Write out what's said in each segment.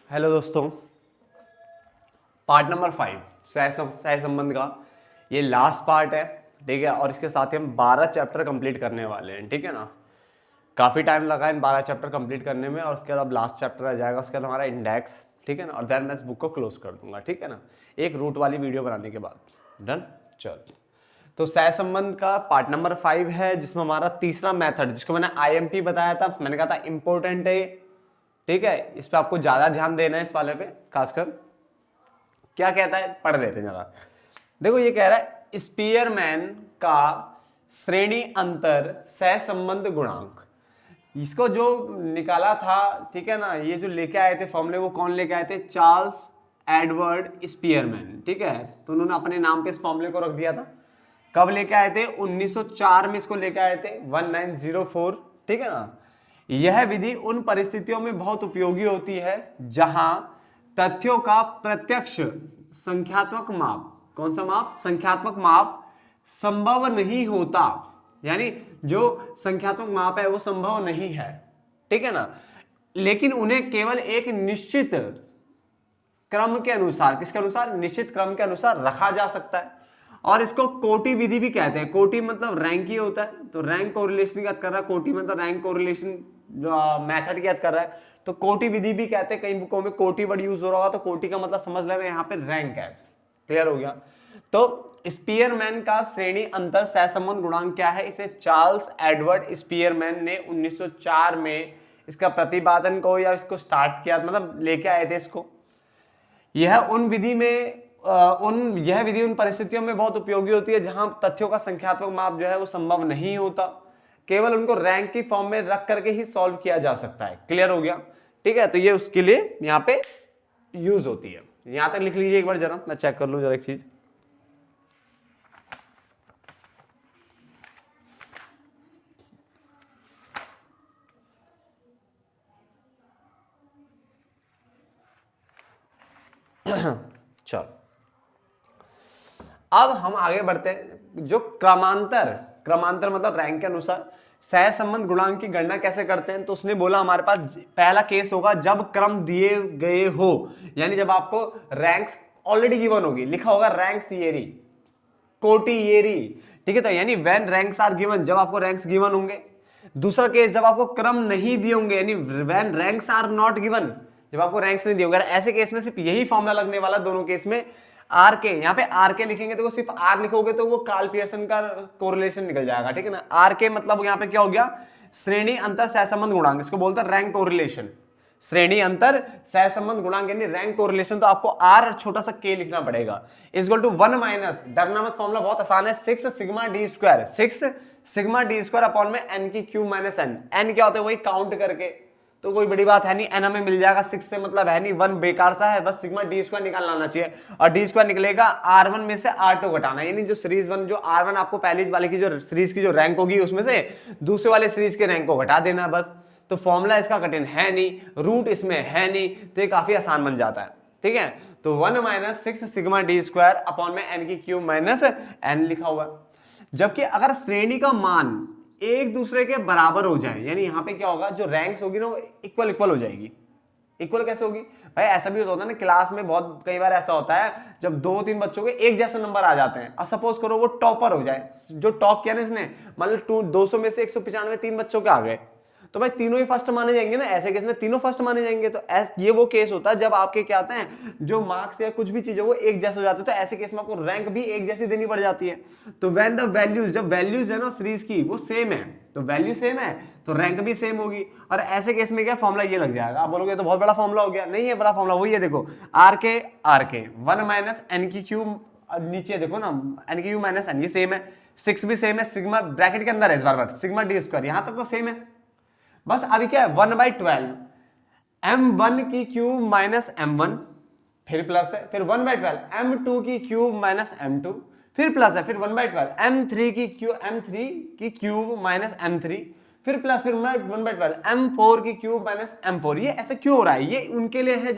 Hello दोस्तों, part number 5 सह संबंध का ये लास्ट पार्ट है। ठीक है, और इसके साथ ही हम 12 चैप्टर कंप्लीट करने वाले हैं। ठीक है ना, काफ़ी टाइम लगा इन 12 चैप्टर कंप्लीट करने में, और उसके बाद अब लास्ट चैप्टर आ जाएगा, उसके बाद हमारा इंडेक्स। ठीक है ना, और देन मैं इस बुक को क्लोज कर दूंगा। ठीक है ना, एक रूट वाली वीडियो बनाने के बाद डन। चल, तो सह संबंध का पार्ट नंबर 5 है, जिसमें हमारा तीसरा मेथड, जिसको मैंने IMP बताया था, मैंने कहा था इंपॉर्टेंट है। ठीक है, इस पर आपको ज़्यादा ध्यान देना है, इस वाले पे खासकर। क्या कहता है, पढ़ लेते हैं जरा। देखो, ये कह रहा है स्पीयरमैन का श्रेणी अंतर सहसंबंध गुणांक। इसको जो निकाला था, ठीक है ना, ये जो लेके आए थे फॉर्मूले, वो कौन लेके आए थे? Charles Edward Spearman. ठीक है, तो उन्होंने अपने नाम पे इस फॉर्मूले को रख दिया था। कब लेके आए थे? 1904 में इसको लेके आए थे, 1904। ठीक है ना, यह विधि उन परिस्थितियों में बहुत उपयोगी होती है जहां तथ्यों का प्रत्यक्ष संख्यात्मक माप, कौन सा माप? संख्यात्मक माप संभव नहीं होता। यानी जो संख्यात्मक माप है वो संभव नहीं है। ठीक है ना, लेकिन उन्हें केवल एक निश्चित क्रम के अनुसार, किसके अनुसार? निश्चित क्रम के अनुसार रखा जा सकता है। और इसको कोटि विधि भी कहते हैं। कोटि मतलब रैंक ही होता है, तो रैंक कोरिलेशन की याद कर रहा है। कोटि मतलब रैंक कोरिलेशन मेथड की याद कर रहा है, तो कोटि विधि भी कहते हैं। कई बुकों में कोटि वर्ड यूज हो रहा होगा, तो कोटि का मतलब समझ लेना, यहाँ पे रैंक है। क्लियर हो गया? तो स्पीयरमैन का श्रेणी अंतर सहसंबंध गुणांक क्या है? इसे चार्ल्स एडवर्ड स्पीयरमैन ने 1904 में इसका प्रतिपादन को या इसको स्टार्ट किया, मतलब लेके आए थे इसको। यह विधि उन परिस्थितियों में बहुत उपयोगी होती है जहां तथ्यों का संख्यात्मक माप जो है वो संभव नहीं होता, केवल उनको रैंक की फॉर्म में रख करके ही सॉल्व किया जा सकता है। क्लियर हो गया? ठीक है, तो ये उसके लिए यहां पे यूज होती है। यहां तक लिख लीजिए एक बार, जरा मैं चेक कर लूं जरा एक चीज। चलो, अब हम आगे बढ़ते हैं। जो क्रमांतर मतलब रैंक के अनुसार सहसंबंध गुणांक की गणना कैसे करते हैं, तो उसने बोला हमारे पास पहला केस होगा जब क्रम दिए गए हो, यानी जब आपको रैंक्स ऑलरेडी गिवन होगी, लिखा होगा रैंक्स येरी, कोटि येरी। ठीक है, तो यानी व्हेन रैंक्स आर गिवन, जब आपको रैंक्स गिवन होंगे। दूसरा केस, जब आपको क्रम नहीं दिए होंगे, यानी when ranks are not given, जब आपको रैंक्स नहीं दिए होंगे। ऐसे केस में सिर्फ यही फॉर्मूला लगने वाला दोनों केस में, आर के। यहाँ पे आर के लिखेंगे तो सिर्फ आर लिखोगे तो वो कार्ल पियर्सन का कोरिलेशन निकल जाएगा। ठीक है ना, आर के मतलब यहाँ पे क्या हो गया? श्रेणी अंतर सहसंबंध गुणांक, इसको बोलते हैं रैंक कोरिलेशन। श्रेणी अंतर सहसंबंध गुणांक यानी रैंक कोरिलेशन, तो आपको आर छोटा सा के लिखना पड़ेगा। इक्वल टू 1 माइनस, डरना मत, फॉर्मूला बहुत आसान है, 6 sigma D square, 6 sigma D square upon में एन की क्यू माइनस एन। एन क्या होता है? वही काउंट करके, तो कोई बड़ी बात है नहीं। एन हमें मिल जाएगा, 6 से मतलब है नहीं, 1 बेकार सा है, बस सिग्मा डी स्क्वायर निकालना आना चाहिए। और डी स्क्वायर निकलेगा R1 में से R2 घटाना, यानी जो सीरीज 1, जो R1 आपको पहली वाले की जो सीरीज की जो रैंक होगी उसमें से दूसरे वाले सीरीज के रैंक को घटा देना बस। तो फॉर्मूला इसका कठिन है नहीं, रूट इसमें है नहीं, तो ये काफी आसान बन जाता है। ठीक है, तो 1 minus 6 sigma D square upon में एन की क्यूब माइनस एन लिखा हुआ। जबकि अगर श्रेणी का मान एक दूसरे के बराबर हो जाए, यानी यहां पे क्या होगा, जो रैंक्स होगी ना वो इक्वल हो जाएगी। इक्वल कैसे होगी भाई? ऐसा भी होता है ना क्लास में, बहुत कई बार ऐसा होता है जब 2-3 बच्चों के एक जैसे नंबर आ जाते हैं, और सपोज करो वो टॉपर हो जाए, जो टॉप किया ना इसने, मतलब 200 में से 195 3 बच्चों के आ गए, तो भाई तीनों ही फर्स्ट माने जाएंगे ना। ऐसे केस में तीनों फर्स्ट माने जाएंगे। तो ये वो केस होता है जब आपके क्या आते हैं, जो मार्क्स या कुछ भी चीज है वो एक जैसे हो जाते हैं, तो ऐसे केस में आपको रैंक भी एक जैसी देनी पड़ जाती है। तो व्हेन द वैल्यूज, जब वैल्यूज है ना सीरीज की वो सेम है, तो वैल्यू सेम है तो रैंक भी सेम होगी। और ऐसे केस में क्या फॉर्मूला ये लग जाएगा। आप बोलोगे तो बहुत बड़ा फॉर्मूला हो गया, नहीं है बड़ा फॉर्मूला, वही है देखो, आर के 1 माइनस एन की क्यूब, नीचे देखो ना एन की क्यूब माइनस एन, ये सेम है, 6 भी सेम है, सिग्मा ब्रैकेट के अंदर है इस बार सिग्मा डी स्क्वायर, यहां तक तो सेम है। बस अभी क्या है, 1/12 m1 की क्यूब माइनस m1, फिर प्लस है, फिर 1/12 m2 की क्यूब माइनस m2, फिर प्लस है, फिर 1/12 m3 की क्यूब माइनस m3, फिर प्लस, फिर 1/12 m4 की क्यूब माइनस m4। ये ऐसे क्यों हो रहा है? ये उनके लिए है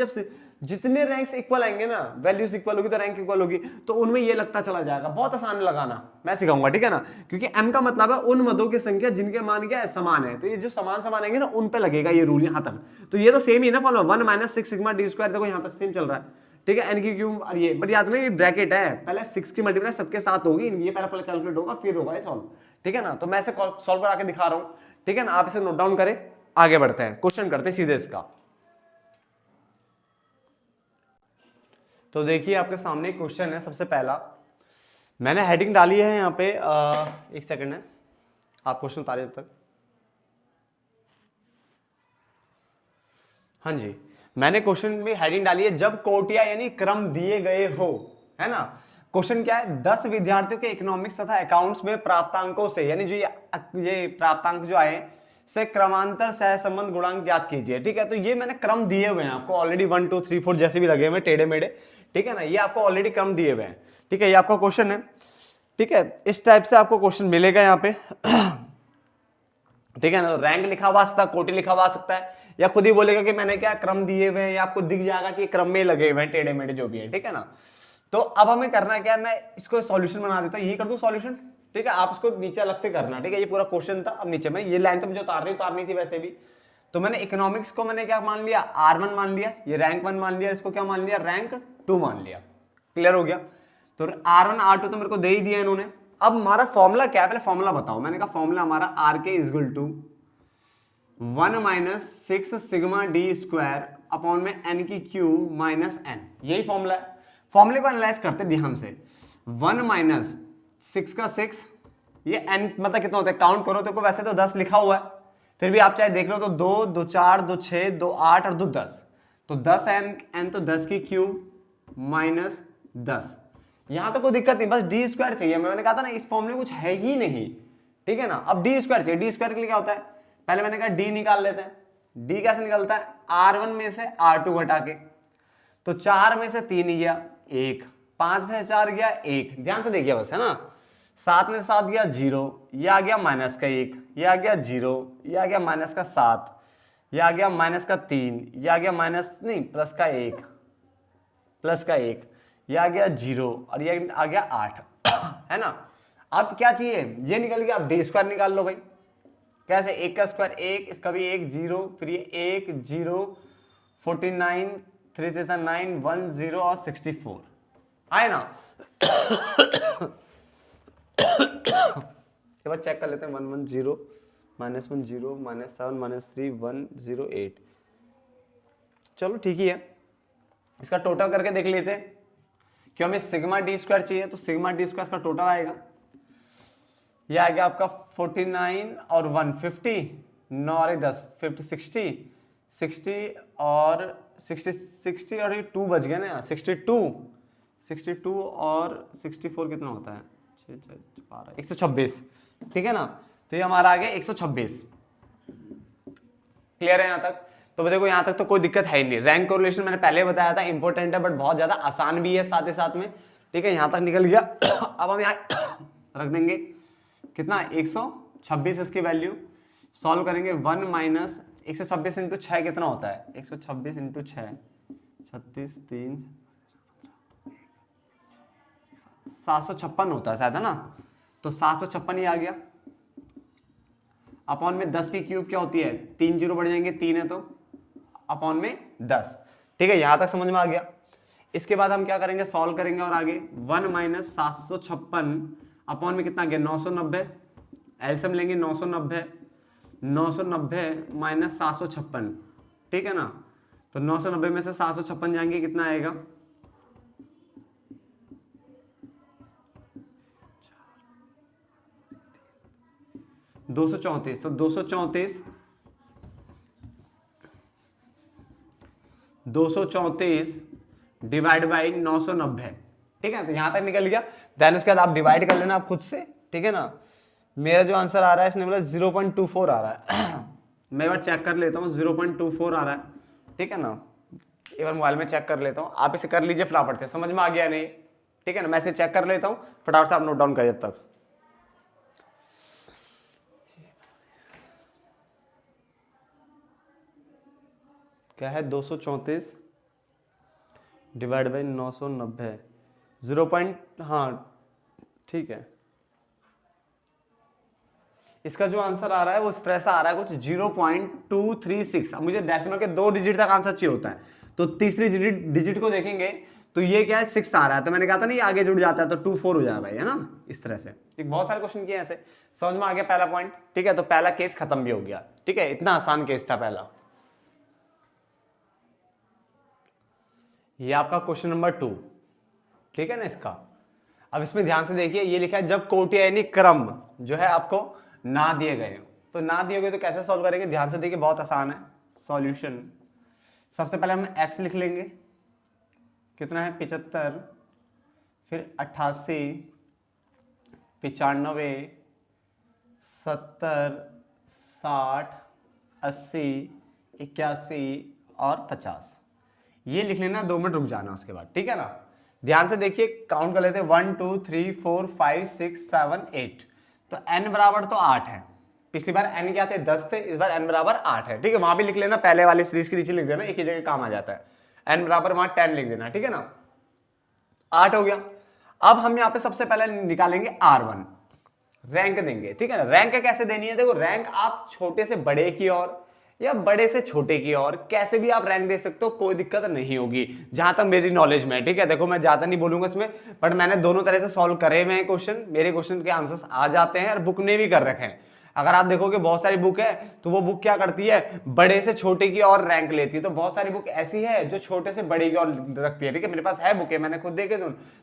जितने रैंक्स इक्वल आएंगे ना, वैल्यूज इक्वल होगी तो रैंक इक्वल होगी, तो उनमें ये लगता चला जाएगा। बहुत आसान है लगाना, मैं सिखाऊंगा, ठीक है ना। क्योंकि m का मतलब है उन मदों की संख्या जिनके मान क्या है, समान है। तो ये जो समान समान आएंगे ना, उन पे लगेगा ये रूल यहां तक। तो ये तो सेम ही है ना formula, 1 minus 6 sigma D square, देखो यहां तक सेम चल रहा है, ठीक है। एन की क्यूब, और ये बट याद नहीं, ये ब्रैकेट है, पहले 6 की मल्टीप्लाई सबके साथ होगी, ये पहले कैलकुलेट होगा फिर होगा ये सॉल्व, ठीक है ना। तो मैं इसे सॉल्व करा के दिखा रहा हूं, ठीक है ना। आप इसे नोट डाउन करें, आगे बढ़ते हैं, क्वेश्चन करते हैं सीधे इसका। तो देखिए आपके सामने एक क्वेश्चन है। सबसे पहला मैंने हेडिंग डाली है यहाँ पे, एक सेकंड है, आप क्वेश्चन उतारिए जब तक। हाँ जी, मैंने क्वेश्चन में हेडिंग डाली है, जब कोटिया यानी क्रम दिए गए हो, है ना। क्वेश्चन क्या है, 10 विद्यार्थियों के इकोनॉमिक्स तथा अकाउंट्स में प्राप्तांकों से, यानी जो ये प्राप्तांक जो आए से क्रमांतर सहसंबंध गुणांक ज्ञात कीजिए, ठीक है। तो ये मैंने क्रम दिए हुए हैं आपको ऑलरेडी, 1 2 3 4 जैसे भी लगे हुए टेढ़े मेढ़े, ठीक है ना। ये आपको ऑलरेडी क्रम दिए हुए हैं, ठीक है। ये आपका क्वेश्चन है, ठीक है। इस टाइप से आपको क्वेश्चन मिलेगा यहाँ पे, ठीक है ना। रैंक लिखा हुआ सकता है, कोटि लिखा हुआ सकता है, या खुद ही बोलेगा कि मैंने क्या क्रम दिए हुए हैं, या आपको दिख जाएगा कि क्रम में लगे हुए हैं टेढ़े मेढ़े जो भी है, ठीक है ना। तो अब हमें करना क्या है, मैं इसको सॉल्यूशन बना देता हूँ, यही कर दूं सॉल्यूशन, ठीक है। आप इसको नीचे अलग से करना, ठीक है। ये पूरा क्वेश्चन था, अब नीचे में ये लाइन तो मुझे उतारनी थी वैसे भी। तो मैंने इकोनॉमिक्स को मैंने क्या मान लिया, R1 मान लिया, ये रैंक 1 मान लिया, इसको क्या मान लिया, रैंक 2 मान लिया। क्लियर हो गया। तो R1 R2 तो मेरे को दे ही दिया इन्होंने। अब हमारा फॉर्मूला क्या है, पहले फॉर्मूला बताओ। मैंने कहा फॉर्मूला हमारा R K is equal to 1 minus 6 sigma D square upon में एन की क्यूब माइनस एन, यही फॉर्मूला है। फॉर्मूले को एनालाइज करते ध्यान से, 1 माइनस 6 का 6, ये एन मतलब कितना होता है, काउंट करो तो वैसे तो 10 लिखा हुआ है, फिर भी आप चाहे देख लो तो 2 2 4 2 6 2 8 और 2 10, तो 10 एन तो 10 की क्यूब माइनस 10। यहां तो कोई दिक्कत नहीं, बस डी स्क्वायर चाहिए। मैंने कहा था ना इस फॉर्मूले कुछ है ही नहीं, ठीक है ना। अब डी स्क्वायर चाहिए, डी स्क्वायर के लिए क्या होता है, पहले मैंने कहा डी निकाल लेते हैं। डी कैसे निकलता है, R1 में से R2 घटा के, तो 4 में से 3 गया 1, 5 में से 4 गया 1, ध्यान से देखिए बस, है ना। 7 में से 7 गया 0, ये आ गया माइनस का 1, ये आ गया 0, ये आ गया माइनस का 7, ये आ गया माइनस का 3, ये आ गया माइनस नहीं प्लस का 1, प्लस का 1, ये आ गया 0 और ये आ गया 8, है ना। अब क्या चाहिए, ये निकल गया, अब डी स्क्वायर निकाल लो भाई। कैसे, 1 का स्क्वायर 1, इसका भी 1 0, फिर ये 1 0 49 3 3 9 1 0 और 64 आए ना। एक बार चेक कर लेते हैं, 1 1 0 माइनस 1 0 माइनस 7 माइनस 3 1 0 8, चलो ठीक ही है। इसका टोटल करके देख लेते हैं, क्यों हमें सिग्मा डी स्क्वायर चाहिए, तो सिग्मा डी स्क्वायर का टोटल आएगा, ये आ गया आपका 49 और 150, 9 और 10 50 60 60 और 60 और ये 2 बच गया ना, 62 और 64 कितना होता है, 126, ठीक है ना। तो ये हमारा आ गया 126। क्लियर है यहाँ तक। तो देखो यहाँ तक तो कोई दिक्कत है ही नहीं। रैंक कोरिलेशन मैंने पहले बताया था, इंपॉर्टेंट है बट बहुत ज्यादा आसान भी है साथ ही साथ में, ठीक है। यहाँ तक निकल गया। अब हम यहाँ रख देंगे कितना, 126 इसकी वैल्यू। सॉल्व करेंगे, 1 माइनस 126 इंटू 6 कितना होता है, 126 इंटू 6 36 3 756 होता है शायद, है ना। तो 756 ही आ गया। अपॉन में 10 की क्यूब क्या होती है, 3 जीरो बढ़ जाएंगे, 3 है तो अपॉन में 10, ठीक है। यहां तक समझ में आ गया। इसके बाद हम क्या करेंगे, सॉल्व करेंगे और आगे 1 माइनस 756 अपॉन में कितना गया, 990, एलसीएम लेंगे 990 माइनस 756, ठीक है ना। तो 990 में से 756 जाएंगे, कितना आएगा, 234। तो 234 डिवाइड बाई 990, ठीक है। तो यहां तक निकल गया। देन उसके बाद आप डिवाइड कर लेना आप खुद से, ठीक है ना। मेरा जो आंसर आ रहा है इसने बोला 0.24 आ रहा है। मैं एक बार चेक कर लेता हूँ, 0.24 आ रहा है, ठीक है ना। एक बार मोबाइल में चेक कर लेता हूँ, आप इसे कर लीजिए फटाफट से, समझ में आ गया नहीं, ठीक है ना। मैं इसे चेक कर लेता हूँ फटाफट से, आप नोट डाउन करिए जब तक। क्या है, 234 डिवाइड बाई 990 0 पॉइंट, हाँ ठीक है। इसका जो आंसर आ रहा है वो इस तरह से आ रहा है कुछ 0.236। अब मुझे डेसिमल के 2 डिजिट तक आंसर चाहिए होता है, तो तीसरी डिजिट को देखेंगे तो ये क्या है 6 आ रहा है, तो मैंने कहा था ना ये आगे जुड़ जाता है तो 24 हो जाएगा, है ना। इस तरह से एक बहुत सारे क्वेश्चन किए ऐसे, समझ में आ गया पहला पॉइंट, ठीक है। तो पहला केस खत्म भी हो गया, ठीक है, इतना आसान केस था पहला। ये आपका क्वेश्चन नंबर 2, ठीक है ना इसका। अब इसमें ध्यान से देखिए, ये लिखा है जब कोटि यानी क्रम जो है आपको ना दिए गए हो, तो ना दिए गए तो कैसे सॉल्व करेंगे, ध्यान से देखिए, बहुत आसान है सॉल्यूशन। सबसे पहले हम x लिख लेंगे, कितना है 75, फिर 88, 95, 70, 60, 80, 81 और 50। ये लिख लेना, 2 मिनट रुक जाना उसके बाद, ठीक है ना। ध्यान से देखिए, काउंट कर लेते हैं 1 2 3 4 5 6 7 8। तो n बराबर तो 8 है, पिछली बार n क्या थे 10 थे, इस बार n बराबर 8 है, ठीक है। वहां भी लिख लेना, पहले वाले सीरीज के नीचे लिख देना, एक ही जगह काम आ जाता है। n बराबर वहां 10 लिख देना, ठीक है ना। 8 हो गया। अब हम यहाँ पे सबसे पहले निकालेंगे R1, रैंक देंगे, ठीक है ना। रैंक कैसे देनी है, देखो रैंक आप छोटे से बड़े की ओर या बड़े से छोटे की ओर कैसे भी आप रैंक दे सकते हो, कोई दिक्कत नहीं होगी जहां तक मेरी नॉलेज में, ठीक है। देखो मैं ज्यादा नहीं बोलूंगा इसमें, बट मैंने दोनों तरह से सॉल्व करे हुए हैं क्वेश्चन, मेरे क्वेश्चन के आंसर्स आ जाते हैं और बुक ने भी कर रखे हैं। अगर आप देखोगे बहुत सारी बुक है तो वो बुक क्या करती है, बड़े से छोटे की ओर रैंक लेती है, तो बहुत सारी बुक ऐसी है जो छोटे से बड़े की ओर रखती है, ठीक है। मेरे पास है बुक है, मैंने खुद देखे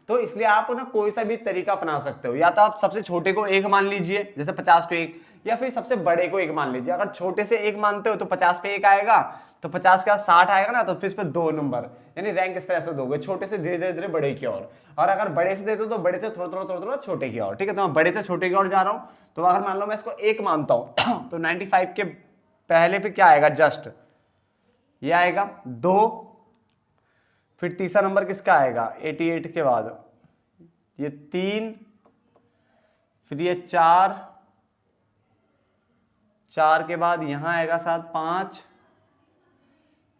तो इसलिए आप ना कोई सा भी तरीका अपना सकते हो, या तो आप सबसे छोटे को 1 मान लीजिए, जैसे 50 पे 1, या फिर सबसे बड़े को 1 मान लीजिए। अगर छोटे से 1 मानते हो तो 50 पे 1 आएगा, तो 50 के बाद 60 आएगा ना, तो फिर इस पे 2 नंबर, यानी रैंक इस तरह से दोगे, छोटे से धीरे धीरे धीरे बड़े की ओर। और अगर बड़े से देते हो तो बड़े से थोड़ा थोड़ा छोटे की ओर, ठीक है। तो मैं बड़े से छोटे की ओर जा रहा हूं, तो अगर मान लो मैं इसको 1 मानता हूं तो 95 के पहले फिर क्या आएगा, जस्ट ये आएगा 2, फिर तीसरा नंबर किसका आएगा 88 के बाद ये 3, फिर ये 4 के बाद यहां आएगा 7, 5,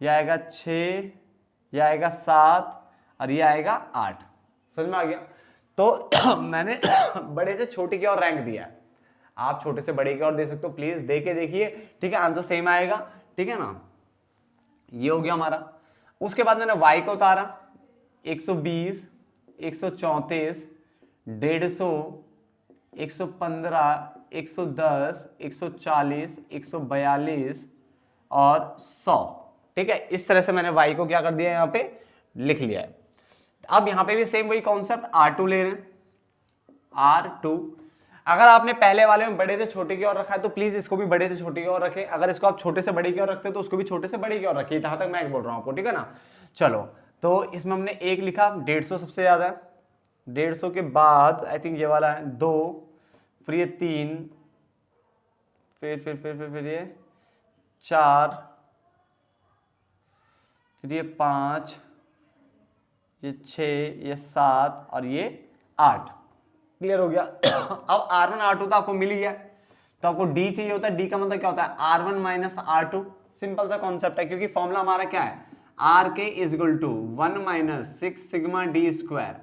यह आएगा 6, यह आएगा 7 और ये आएगा 8। समझ में आ गया। तो मैंने बड़े से छोटे की ओर रैंक दिया है, आप छोटे से बड़े की ओर दे सकते हो, प्लीज दे के देखिए, ठीक है, आंसर सेम आएगा, ठीक है ना। ये हो गया हमारा। उसके बाद मैंने y को उतारा, 120, 134, 150, 115, 110, 140, 142 और 100, ठीक है। इस तरह से मैंने y को क्या कर दिया, यहाँ पे लिख लिया है। अब यहाँ पे भी सेम वही कॉन्सेप्ट, R2 ले रहे हैं, R2। अगर आपने पहले वाले में बड़े से छोटे की ओर रखा है तो प्लीज इसको भी बड़े से छोटे की ओर रखें, अगर इसको आप छोटे से बड़े की ओर रखते हो तो उसको भी छोटे से बड़े की ओर रखिए, जहां तक मैं बोल रहा हूं आपको, ठीक है ना। चलो, तो इसमें हमने 1 लिखा, 150 सबसे ज्यादा है, 150 के बाद आई थिंक ये वाला है 2, फिर ये 3, फिर ये 4, फिर ये 5, ये 6, ये 7 और ये 8। क्लियर हो गया। अब R1 R2 तो आपको मिल ही गया, तो आपको D चाहिए होता है। D का मतलब क्या होता है, R1 माइनस R2। सिंपल सा कॉन्सेप्ट है, क्योंकि फॉर्मूला हमारा क्या है, R K is equal to 1 minus 6 sigma D square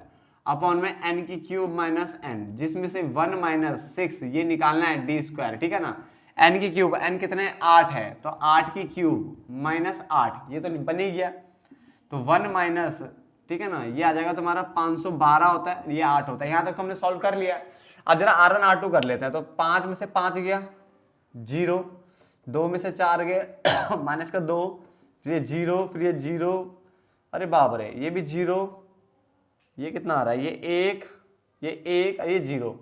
upon में n की क्यूब माइनस n, जिसमें से 1 माइनस 6 ये निकालना है D स्क्वायर, ठीक है ना। n की क्यूब, n कितने 8 है, तो 8 की क्यूब माइनस 8, ये तो बन ही गया। तो 1 माइनस, ठीक है ना, ये आ जाएगा तुम्हारा 512 होता है, ये 8 होता है। यहां तक तो हमने सॉल्व कर लिया। अब जरा R1 R2 कर लेते हैं। तो 5 में से 5 गया 0, 2 में से 4 गए माइनस का 2, फिर ये 0, फिर ये 0, अरे बाप रे ये भी 0, ये कितना आ रहा है, ये 1, ये 1 और ये 0,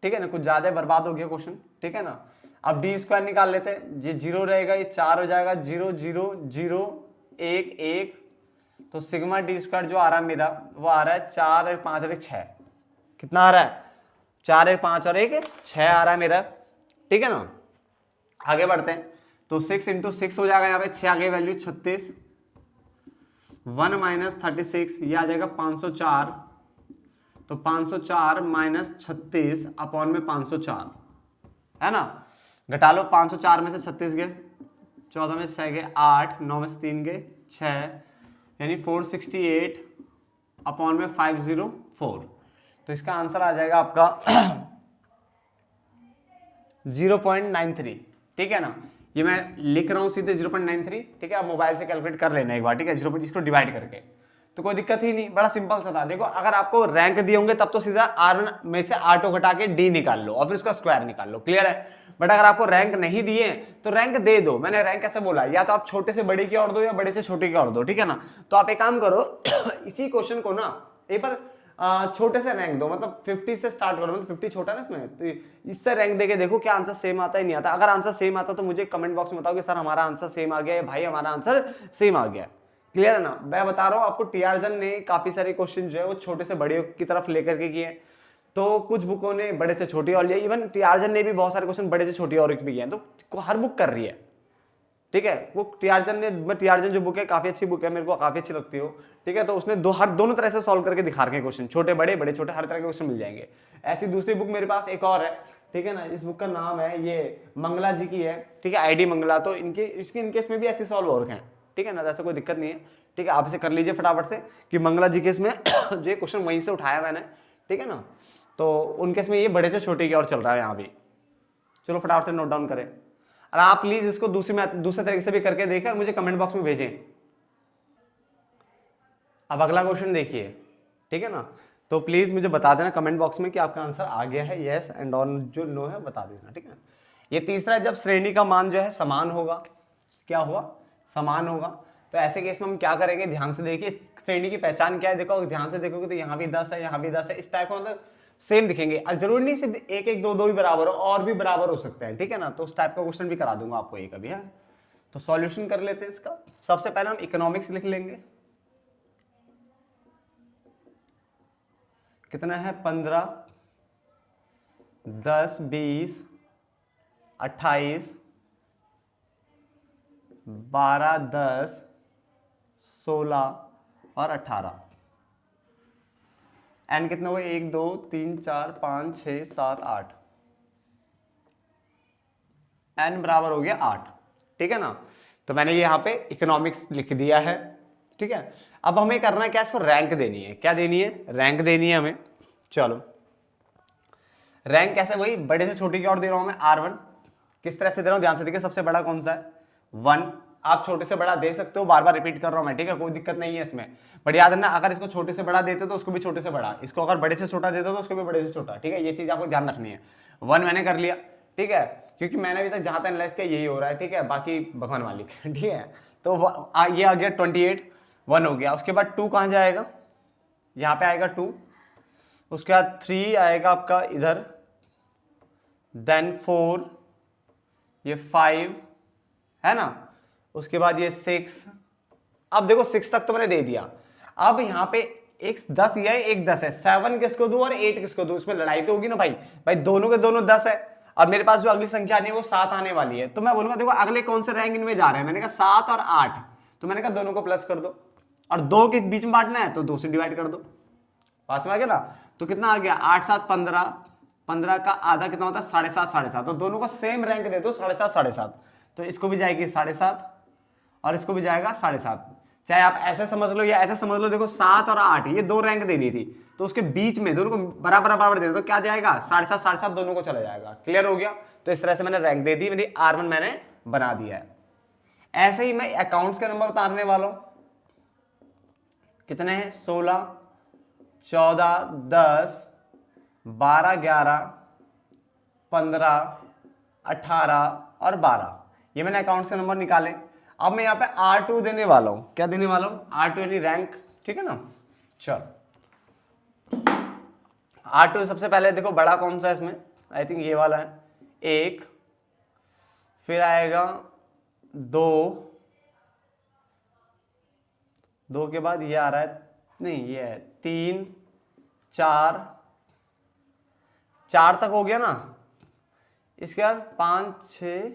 ठीक है ना। कुछ ज्यादा बर्बाद हो गया क्वेश्चन, ठीक है ना। अब D स्क्वायर निकाल लेते हैं, ये 0 रहेगा, ये 4 हो जाएगा, 0 0 0 1 1, तो सिग्मा D स्क्वायर जो आ रहा है मेरा, वो आ रहा है 4 और 5 और 6, कितना आ रहा है 4 1 5 और 1 6 आ रहा है मेरा, ठीक है ना। आगे बढ़ते हैं, तो 6 इंटू 6 हो जाएगा, यहाँ पे 6 आगे वैल्यू 36, 1 माइनस 36 ये आ जाएगा 504, तो 504 माइनस 36 अपॉन में 504, है ना। घटा लो, 504 में से 36 गए, 14 में से 6 गए 8, 9 में से 3 गए 6, यानी 468 अपॉन में 504, तो इसका आंसर आ जाएगा आपका 0.93, ठीक है ना। ये मैं लिख रहा हूँ सीधे 0.93, ठीक है। आप मोबाइल से कैलकुलेट कर लेना एक बार, ठीक है, इसको डिवाइड करके, तो कोई दिक्कत ही नहीं, बड़ा सिंपल सा था। देखो अगर आपको रैंक दिए होंगे तब तो सीधा R1 में से R2 घटा के D निकाल लो और फिर उसका स्क्वायर निकाल लो, क्लियर है। बट अगर आपको रैंक नहीं दिए तो रैंक दे दो। मैंने रैंक कैसे बोला, या तो आप छोटे से बड़े की ओर दो या बड़े से छोटे की ओर दो, ठीक है ना। तो आप एक काम करो इसी क्वेश्चन को ना एक बार छोटे से रैंक दो, मतलब 50 से स्टार्ट करो, मतलब 50 छोटा है ना इसमें, तो इससे रैंक देके देखो क्या आंसर सेम आता है नहीं आता। अगर आंसर सेम आता तो मुझे कमेंट बॉक्स में बताओ कि सर हमारा आंसर सेम आ गया है, भाई हमारा आंसर सेम आ गया, क्लियर है ना। मैं बता रहा हूँ आपको, टीआरजन ने काफी सारे क्वेश्चन जो है वो छोटे से बड़े की तरफ लेकर के किए, तो कुछ बुकों ने बड़े से छोटी और लिया, इवन टीआरजन ने भी बहुत सारे क्वेश्चन बड़े से छोटी और भी किए हैं, तो हर बुक कर रही है, ठीक है। वो टीआरजन जो बुक है काफी अच्छी बुक है, मेरे को काफी अच्छी लगती है, ठीक है। तो उसने दोनों तरह से सॉल्व करके दिखा रखे हैं क्वेश्चन, छोटे बड़े बड़े छोटे, हर तरह के क्वेश्चन मिल जाएंगे। ऐसी दूसरी बुक मेरे पास एक और है, ठीक है ना, इस बुक का नाम है, ये मंगला जी की है, ठीक है, आईडी मंगला। तो इनके इसमें भी ऐसी सॉल्व हो रखे हैं, ठीक है ना, ऐसा कोई दिक्कत नहीं है, ठीक है। आप इसे कर लीजिए फटाफट से कि मंगला जी केस में जो ये क्वेश्चन वहीं से उठाया मैंने, ठीक है ना। तो उनके इसमें ये बड़े से छोटे की ओर चल रहा है यहाँ भी। चलो फटाफट से नोट डाउन करें, और आप प्लीज इसको दूसरे तरीके से भी करके देखें और मुझे कमेंट बॉक्स में भेजें। अब अगला क्वेश्चन देखिए, ठीक है ना, तो प्लीज मुझे बता देना कमेंट बॉक्स में कि आपका आंसर आ गया है, यस एंड ऑन, जो नो है बता देना, ठीक है। ये तीसरा, जब श्रेणी का मान जो है समान होगा, क्या हुआ, समान होगा, तो ऐसे केस में हम क्या करेंगे, ध्यान से देखिए श्रेणी की पहचान क्या है। देखो ध्यान से देखोगे तो यहाँ भी 10 है, यहाँ भी 10 है, इस टाइप का मतलब सेम दिखेंगे, और जरूरी नहीं सिर्फ एक एक दो दो ही बराबर हो, और भी बराबर हो सकते हैं, ठीक है ना। तो उस टाइप का क्वेश्चन भी करा दूंगा आपको एक अभी, है। तो सॉल्यूशन कर लेते हैं इसका। सबसे पहले हम इकोनॉमिक्स लिख लेंगे, कितना है, 15, 10, 20, 28, 12, 10, 16 और 18। एन कितना हुआ, 1 2 3 4 5 6 7 8, एन बराबर हो गया 8, ठीक है ना। तो मैंने ये यहाँ पे इकोनॉमिक्स लिख दिया है, ठीक है। अब हमें करना है क्या, इसको रैंक देनी है, क्या देनी है, रैंक देनी है हमें। चलो रैंक कैसे, वही बड़े से छोटे की ओर दे रहा हूं मैं, R1 किस तरह से दे रहा हूं, ध्यान से देखिए। सबसे बड़ा कौन सा है, 1, आप छोटे से बड़ा दे सकते हो, बार बार रिपीट कर रहा हूं मैं, ठीक है, कोई दिक्कत नहीं है इसमें। बट याद रखना, अगर इसको छोटे से बड़ा देते तो उसको भी छोटे से बड़ा, इसको अगर बड़े से छोटा देते तो उसको भी बड़े से छोटा, ठीक है, ये चीज आपको ध्यान रखनी है। 1 मैंने कर लिया, ठीक है, क्योंकि मैंने अभी तक जहां तक एनालाइज किया यही हो रहा है, ठीक है, बाकी भगवान मालिक, ठीक है। तो ये आ गया 28, 1 हो गया। उसके बाद 2 कहाँ जाएगा, यहाँ पे आएगा 2, उसके बाद 3 आएगा आपका इधर, देन 4, ये 5 है ना, उसके बाद ये 6। अब देखो 6 तक तो मैंने दे दिया, अब यहाँ पे एक 10 ये है, एक 10 है, 7 किसको दूं और 8 किसको दूं, इसमें लड़ाई तो होगी ना भाई दोनों के दोनों 10 है, और मेरे पास जो अगली संख्या आनी है वो 7 आने वाली है। तो मैं बोलूंगा देखो अगले कौन से रैंक इनमें जा रहे हैं, मैंने कहा 7 और 8, तो मैंने कहा दोनों को प्लस कर दो, और 2 के बीच में बांटना है तो 2 से डिवाइड कर दो, पास में आ गया ना। तो कितना आ गया, 8 7 15, 15 का आधा कितना होता है, 7.5 7.5, तो दोनों को सेम रैंक दे दो, 7.5 7.5, तो इसको भी जाएगी 7.5 और इसको भी जाएगा 7.5। चाहे आप ऐसे समझ लो या ऐसे समझ लो, देखो 7 और 8 ये 2 रैंक देनी थी, तो उसके बीच में दोनों को बराबर बराबर दे दो, तो क्या जाएगा, 7.5 7.5 दोनों को चला जाएगा, क्लियर हो गया। तो इस तरह से मैंने रैंक दे दी, मेरी R1 मैंने बना दिया है। ऐसे ही मैं अकाउंट्स के नंबर उतारने वाला हूं, कितने हैं, 16, 14, 10, 12, 11, 15, 18 और 12, ये मैंने अकाउंट्स के नंबर निकाले। अब मैं यहाँ पे R2 देने वाला हूं, क्या देने वाला हूं, R2 यानी रैंक, ठीक है ना। चलो R2 सबसे पहले देखो बड़ा कौन सा है इसमें, आई थिंक ये वाला है, 1, फिर आएगा 2, 2 के बाद ये आ रहा है, नहीं ये है 3, 4, 4 तक हो गया ना, इसके बाद 5 6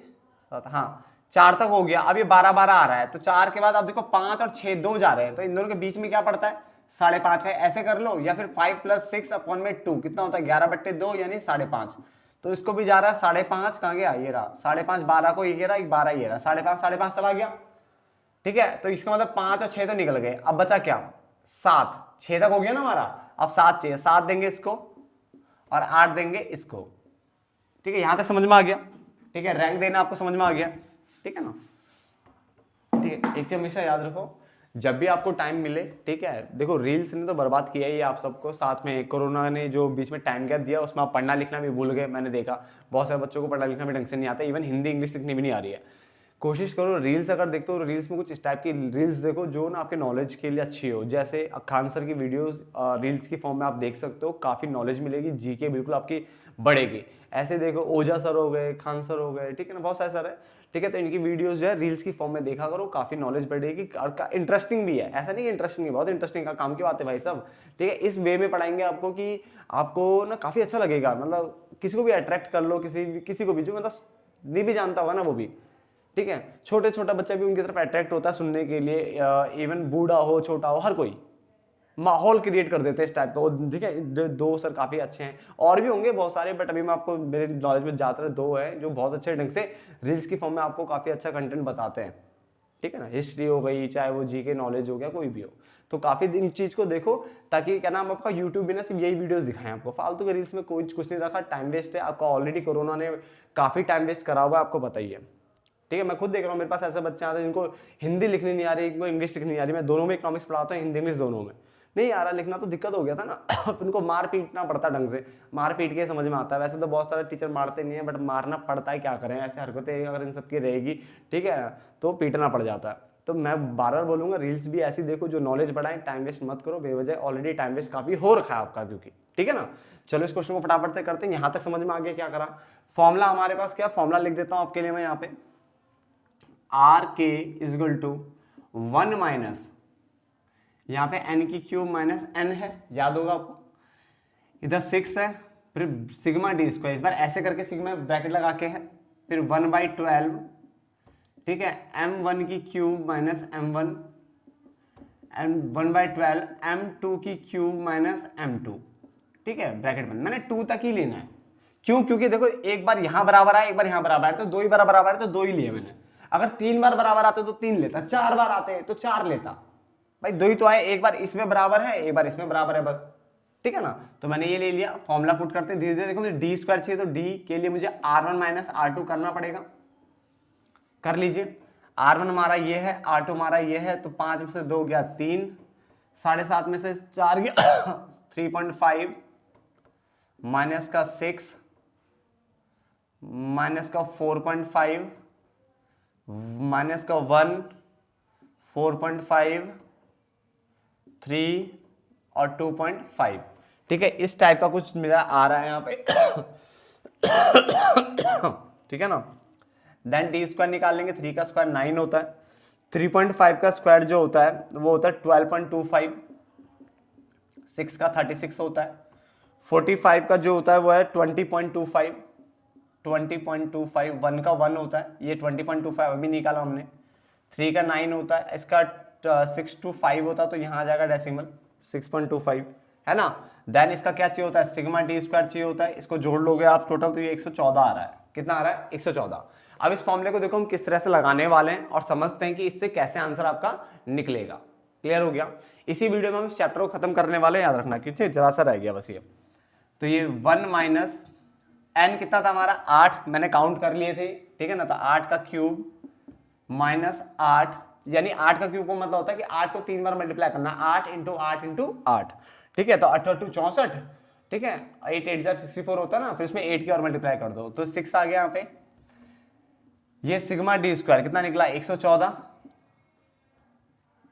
7, हाँ 4 तक हो गया। अब ये 12 12 आ रहा है, तो 4 के बाद आप देखो 5 और 6 2 जा रहे हैं, तो इन दोनों के बीच में क्या पड़ता है, 5.5 है, ऐसे कर लो, या फिर 5 + 6 अपॉन में 2 कितना होता है, 11/2 यानी 5.5, तो इसको भी जा रहा है 5.5, कहाँ गया, ये रहा 5.5, 12 को ये रहा, 12 ये रहा, 5.5 चला गया, ठीक है। तो इसका मतलब 5 और 6 तो निकल गए, अब बचा क्या, 7, 6 तक हो गया ना हमारा, अब 7 चाहिए, 7 देंगे इसको और 8 देंगे इसको। ठीक है, यहां तक समझ में आ गया। ठीक है, रैंक देना आपको समझ में आ गया। ठीक है ना। ठीक है, एक चीज हमेशा याद रखो, जब भी आपको टाइम मिले, ठीक है, देखो रील्स ने तो बर्बाद किया ही आप सबको, साथ में कोरोना ने जो बीच में टाइम गैप दिया उसमें आप पढ़ना लिखना भी भूल गए। मैंने देखा बहुत सारे बच्चों को पढ़ना लिखना भी ढंग से नहीं आता, इवन हिंदी इंग्लिश लिखनी भी नहीं आ रही है। कोशिश करो रील्स अगर देखते हो तो रील्स में कुछ इस टाइप की रील्स देखो जो ना आपके नॉलेज के लिए अच्छी हो। जैसे खान सर की वीडियोस रील्स की फॉर्म में आप देख सकते हो, काफ़ी नॉलेज मिलेगी, जीके बिल्कुल आपकी बढ़ेगी। ऐसे देखो ओझा सर हो गए, खान सर हो गए, ठीक है ना, बहुत सारे सर है। ठीक है, तो इनकी वीडियोस जो है रील्स की फॉर्म में देखा करो, काफ़ी नॉलेज बढ़ेगी और इंटरेस्टिंग भी है। ऐसा नहीं कि इंटरेस्टिंग है, बहुत इंटरेस्टिंग का काम की बात है भाई साहब। ठीक है, इस वे में पढ़ाएंगे आपको कि आपको ना काफ़ी अच्छा लगेगा, मतलब किसी को भी अट्रैक्ट कर लो, किसी को भी जो मतलब नहीं भी जानता होगा ना वो भी। ठीक है, छोटा बच्चा भी उनकी तरफ अट्रैक्ट होता है सुनने के लिए, इवन बूढ़ा हो छोटा हो हर कोई माहौल क्रिएट कर देते हैं इस टाइप का। ठीक है, दो सर काफ़ी अच्छे हैं, और भी होंगे बहुत सारे, बट अभी मैं आपको मेरे नॉलेज में ज़्यादातर 2 हैं जो बहुत अच्छे ढंग से रील्स की फॉर्म में आपको काफ़ी अच्छा कंटेंट बताते हैं। ठीक है ना, हिस्ट्री हो गई, चाहे वो जीके नॉलेज हो गया, कोई भी हो, तो काफ़ी इन चीज़ को देखो, ताकि क्या नाम आपका यूट्यूब भी ना सिर्फ यही वीडियोस दिखाएं आपको, फालतू के रील्स में कोई कुछ नहीं रखा, टाइम वेस्ट है आपका। ऑलरेडी कोरोना ने काफ़ी टाइम वेस्ट करा हुआ है, आपको बताइए। ठीक है, मैं खुद देख रहा हूँ, मेरे पास ऐसे बच्चे आते हैं जिनको हिंदी लिखनी नहीं आ रही, इनको इंग्लिश लिखनी नहीं आ रही। मैं दोनों में इकोनॉमिक्स पढ़ाता हूँ, हिंदी इंग्लिश दोनों में, नहीं आ रहा लिखना, तो दिक्कत हो गया था ना। उनको मार पीटना पड़ता ढंग से, मार पीट के समझ में आता है। वैसे तो बहुत सारे टीचर मारते नहीं है, बट मारना पड़ता है, क्या करें, ऐसे हरकतें अगर इन सबकी रहेगी, ठीक है, तो पीटना पड़ जाता है। तो मैं बार बार बोलूंगा रील्स भी ऐसी देखो जो नॉलेज बढ़ाएं, टाइम वेस्ट मत करो बेवजह, ऑलरेडी टाइम वेस्ट काफी हो रखा है आपका, क्योंकि ठीक है ना। चलो इस क्वेश्चन को फटाफट से करते हैं, यहां तक समझ में आ गया क्या करा। फॉर्मूला हमारे पास क्या, फॉर्मूला लिख देता हूं आपके लिए मैं यहाँ पे, are K is equal to 1 minus, यहाँ पे n की क्यूब माइनस n है, याद होगा आपको, इधर 6 है, फिर सिग्मा डी स्क्वायर, इस बार ऐसे करके सिग्मा ब्रैकेट लगा के है, फिर 1/12, ठीक है, m1 की cube minus m1, and 1/12 m2 की क्यूब माइनस m2, ठीक है, ब्रैकेट बंद। मैंने 2 तक ही लेना है, क्यों, क्योंकि देखो एक बार यहां बराबर आए, एक बार यहां बराबर आए, तो 2 ही बार बराबर है तो 2 ही लिए मैंने। अगर 3 बार बराबर आते तो 3 लेता, 4 बार आते तो 4 लेता, भाई 2 ही तो आए, एक बार इसमें बराबर है, एक बार इसमें बराबर है, बस। ठीक है ना, तो मैंने ये ले लिया। फॉर्मूला पुट करते हैं धीरे धीरे। देखो मुझे डी स्क्वायर चाहिए, तो डी के लिए मुझे r1 माइनस r2 करना पड़ेगा, कर लीजिए। r1 हमारा ये है, r2 हमारा ये है, तो 5 में से 2 गया 3, 7.5 में से 4 गया 3.5, माइनस का 6, माइनस का 4.5, माइनस का 1, 4.5, 3 और 2.5। ठीक है, इस टाइप का कुछ मेरा आ रहा है यहाँ पे। ठीक है ना, देन डी स्क्वायर निकाल लेंगे, 3 का स्क्वायर 9 होता है, 3.5 का स्क्वायर जो होता है वो होता है 12.25, 6 का 36 होता है, 45 का जो होता है वो है 20.25, 20.25, 1 का 1 होता है, ये 20.25 अभी निकाला हमने, 3 का 9 होता है, इसका 6 to 5 होता है, तो यहाँ आ जाएगा डेसिमल 6.25, है ना। देन इसका क्या चाहिए होता है, सिग्मा डी स्क्वायर चाहिए होता है, इसको जोड़ लोगे आप टोटल तो ये 114 आ रहा है। कितना आ रहा है, 114। अब इस फॉर्मूले को देखो हम किस तरह से लगाने वाले हैं और समझते हैं कि इससे कैसे आंसर आपका निकलेगा। क्लियर हो गया। इसी वीडियो में हम इस चैप्टर को खत्म करने वाले, याद रखना, क्योंकि जरा सा रह गया बस ये। तो ये 1 माइनस n कितना था हमारा, 8, मैंने काउंट कर लिए थे, ठीक है ना, तो 8 का क्यूब माइनस 8, यानी 8 का क्यूब को मतलब होता है कि 8 को 3 बार मल्टीप्लाई करना, 8 इंटू 8 इंटू 8, ठीक है, तो 8 8 64, ठीक है, 8 8 64 होता है ना, फिर इसमें 8 की और मल्टीप्लाई कर दो तो 6 आ गया यहाँ पे। ये सिग्मा डी स्क्वायर कितना निकला, 114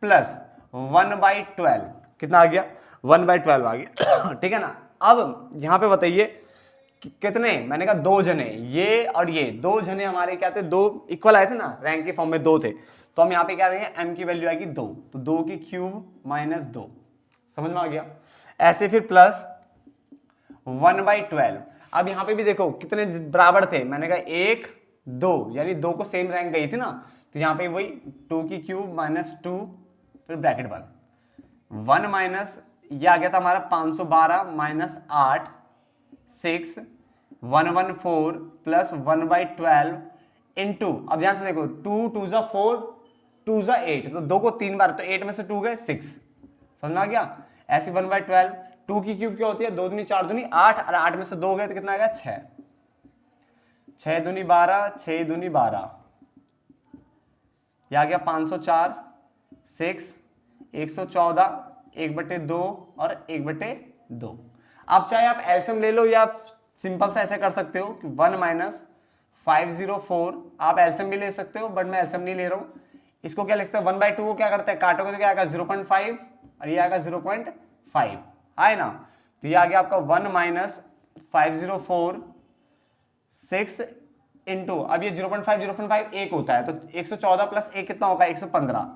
प्लस 1/12 कितना आ गया, 1/12 आ गया। ठीक है ना। अब यहां पे बताइए कितने, मैंने कहा 2 जने, ये और ये 2 जने हमारे क्या थे, 2 इक्वल आए थे ना, रैंक के फॉर्म में 2 थे, तो हम यहाँ पे क्या रहे हैं, m की वैल्यू आएगी 2, तो 2 की क्यूब माइनस 2, समझ में आ गया। ऐसे फिर प्लस 1/12। अब यहाँ पे भी देखो कितने बराबर थे, मैंने कहा 1 2, यानी 2 को सेम रैंक गई थी ना, तो यहाँ पे वही 2 की क्यूब माइनस 2, फिर ब्रैकेट बंद, 1 माइनस ये आ गया था हमारा 512 माइनस 8, 6, 114 प्लस 1/12 इंटू, अब ध्यान से देखो 2 2 जा 4, 2 जा 8, तो 2 को 3 बार, तो 8 में से 2 गए 6, समझ में आ गया। ऐसे 1/12, 2 की क्यूब क्या होती है, 2 दूनी 4 दूनी 8, और 8 में से 2 हो गए तो कितना आएगा 6, 6 दूनी 12, 6 दूनी 12, यह आ गया 504, 6, 114, 1/2 और 1/2। अब चाहे आप एलसीएम ले लो या सिंपल से ऐसे कर सकते हो कि 1 - 504, आप एलसीएम भी ले सकते हो, बट मैं एलसीएम नहीं ले रहा हूं। इसको क्या लिखते हैं, 1/2 को क्या करते हैं, काटोगे तो क्या आएगा 0.5, और ये आएगा 0.5, है ना। तो ये आ गया आपका 1 - 504, 6 इंटू, अब ये 0.5 1 होता है, तो 114 प्लस 1 कितना होगा 115।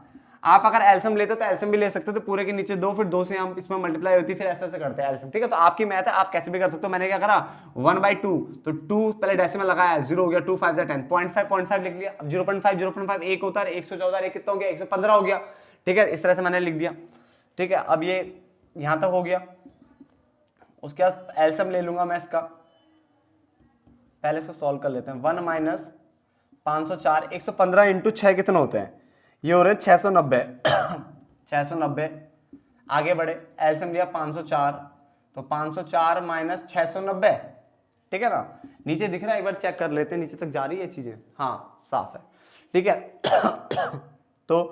आप अगर एलसीएम लेते हो तो एलसीएम भी ले सकते हो, तो पूरे के नीचे 2, फिर 2 से हम इसमें मल्टीप्लाई होती है, फिर ऐसे ऐसे करते हैं एलसीएम, ठीक है। तो आपकी मैथ है, आप कैसे भी कर सकते हो। मैंने क्या करा 1/2, तो 2 पहले डेसिमल लगाया, 0 हो गया, 2 5 10, 0.5 लिख लिया। अब 0.5 1 होता है, 114, 1 कितना हो गया 115 हो गया, ठीक है। इस तरह से मैंने लिख दिया, ठीक है। अब ये यहां तक हो गया, उसके बाद एलसीएम ले लूंगा मैं इसका, पहले इसको सॉल्व कर लेते हैं। 1 - 504, 115 इंटू 6 कितना होते हैं, ये हो रहे 690, 690। आगे बढ़े, एलसीएम लिया 504, तो 504 - 690, ठीक है ना। नीचे दिख रहा है, एक बार चेक कर लेते हैं, नीचे तक जा रही है चीजें, हाँ साफ है, ठीक है। तो